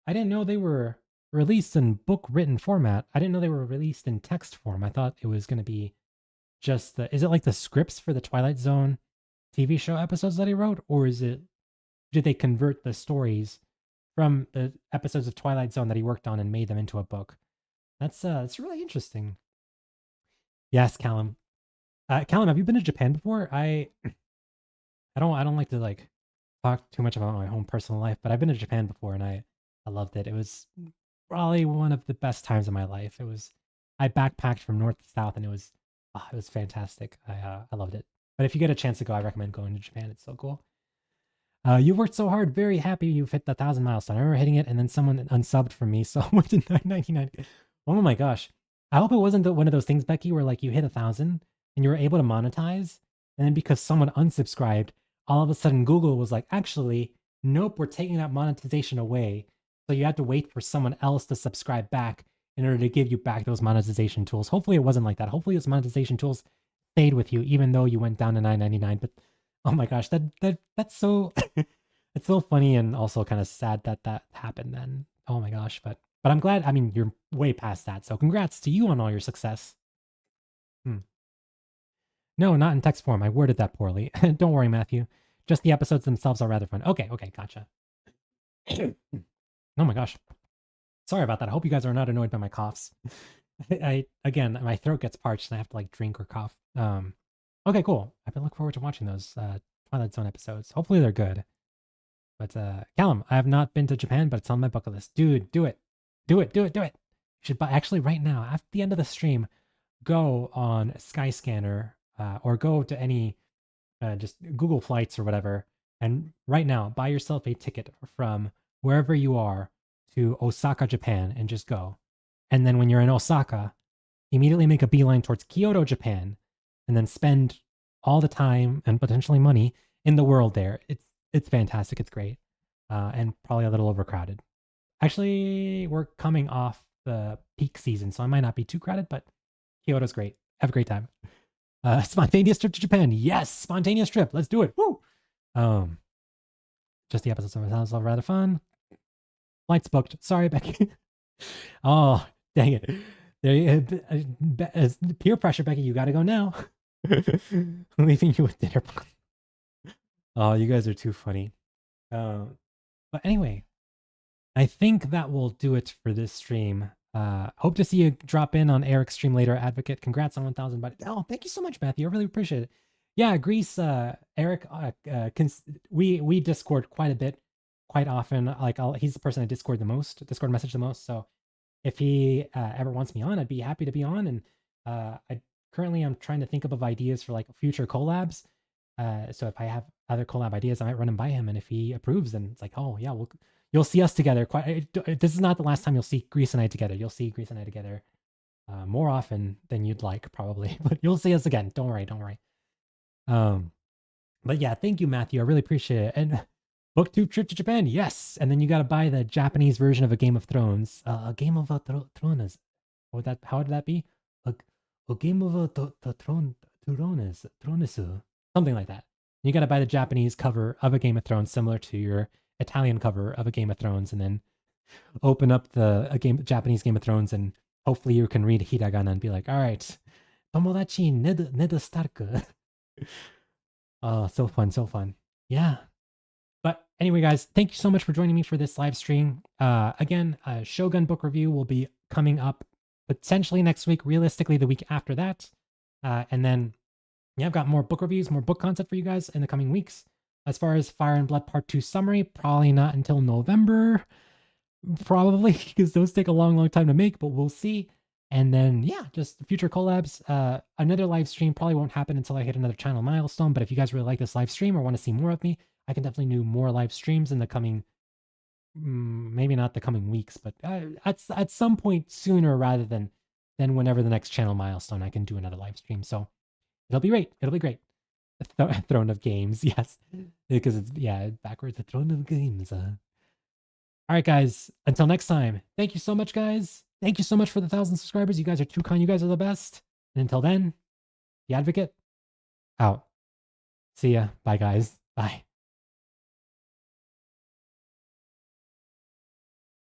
I didn't know they were released in book written format. I didn't know they were released in text form. I thought it was going to be just is it like the scripts for the Twilight Zone TV show episodes that he wrote? Or did they convert the stories from the episodes of Twilight Zone that he worked on and made them into a book? It's really interesting. Yes, Callum. Callum, have you been to Japan before? I don't like to like talk too much about my own personal life, but I've been to Japan before and I loved it. It was probably one of the best times of my life. I backpacked from north to south and it was fantastic. I loved it. But if you get a chance to go, I recommend going to Japan. It's so cool. You worked so hard. Very happy you've hit the 1,000 milestone. I remember hitting it and then someone unsubbed from me, so I went to 999. Oh my gosh. I hope it wasn't one of those things, Becky, where like you hit 1,000 and you were able to monetize, and then because someone unsubscribed, all of a sudden Google was like, actually, nope, we're taking that monetization away. So you had to wait for someone else to subscribe back in order to give you back those monetization tools. Hopefully it wasn't like that. Hopefully those monetization tools stayed with you, even though you went down to 999. But oh my gosh, that's so it's so funny and also kind of sad that happened then. Oh my gosh, but I'm glad. I mean, you're way past that. So congrats to you on all your success. No, not in text form. I worded that poorly. Don't worry, Matthew. Just the episodes themselves are rather fun. Okay, gotcha. Oh my gosh. Sorry about that. I hope you guys are not annoyed by my coughs. Again, my throat gets parched and I have to like drink or cough. Okay, cool. I've been looking forward to watching those Twilight Zone episodes. Hopefully they're good. But Callum, I have not been to Japan, but it's on my bucket list. Dude, do it. Do it. You should actually right now, after the end of the stream, go on Skyscanner or go to any just Google Flights or whatever, and right now buy yourself a ticket from wherever you are to Osaka, Japan, and just go. And then when you're in Osaka, immediately make a beeline towards Kyoto, Japan, and then spend all the time and potentially money in the world there. It's fantastic. It's great, and probably a little overcrowded. Actually, we're coming off the peak season, so I might not be too crowded, but Kyoto's great. Have a great time. Spontaneous trip to Japan. Yes, spontaneous trip. Let's do it. Woo! Just the episodes themselves are rather fun. Flights booked. Sorry, Becky. Oh, dang it. Peer pressure, Becky. You gotta go now. Leaving you with dinner. Oh, you guys are too funny. But anyway, I think that will do it for this stream. Hope to see you drop in on Eric's stream later, Advocate. Congrats on 1,000. But oh, thank you so much, Matthew. I really appreciate it. Yeah, Greece, Eric, we Discord quite a bit, quite often. Like he's the person I Discord message the most. So if he ever wants me on, I'd be happy to be on. And I'm trying to think of ideas for like future collabs. So if I have other collab ideas, I might run them by him. And if he approves, then it's like, oh yeah, you'll see us together. This is not the last time you'll see Greece and I together. You'll see Greece and I together more often than you'd like, probably. But you'll see us again. Don't worry. But yeah, thank you, Matthew. I really appreciate it. And booktube trip to Japan, yes. And then you got to buy the Japanese version of A Game of Thrones. A Game of Thrones. How would that be? A Game of Thrones. Something like that. You got to buy the Japanese cover of A Game of Thrones, similar to your Italian cover of A Game of Thrones, and then open up the Japanese Game of Thrones, and hopefully you can read hiragana and be like, all right, Tomodachi Ned Stark. Oh, so fun. Yeah. But Anyway, guys, thank you so much for joining me for this live stream. Again, Shogun book review will be coming up potentially next week, realistically the week after that. And then, yeah, I've got more book reviews, more book content for you guys in the coming weeks. As far as Fire and Blood Part 2 summary, probably not until November, probably, because those take a long, long time to make, but we'll see. And then, yeah, just future collabs. Another live stream probably won't happen until I hit another channel milestone, but if you guys really like this live stream or want to see more of me, I can definitely do more live streams in the coming, maybe not the coming weeks, but at some point sooner rather than whenever the next channel milestone, I can do another live stream. So it'll be great. It'll be great. Throne of Games, yes, because it's backwards. The Throne of Games. All right, guys. Until next time. Thank you so much, guys. Thank you so much for the 1,000 subscribers. You guys are too kind. You guys are the best. And until then, the Advocate out. See ya. Bye, guys. Bye.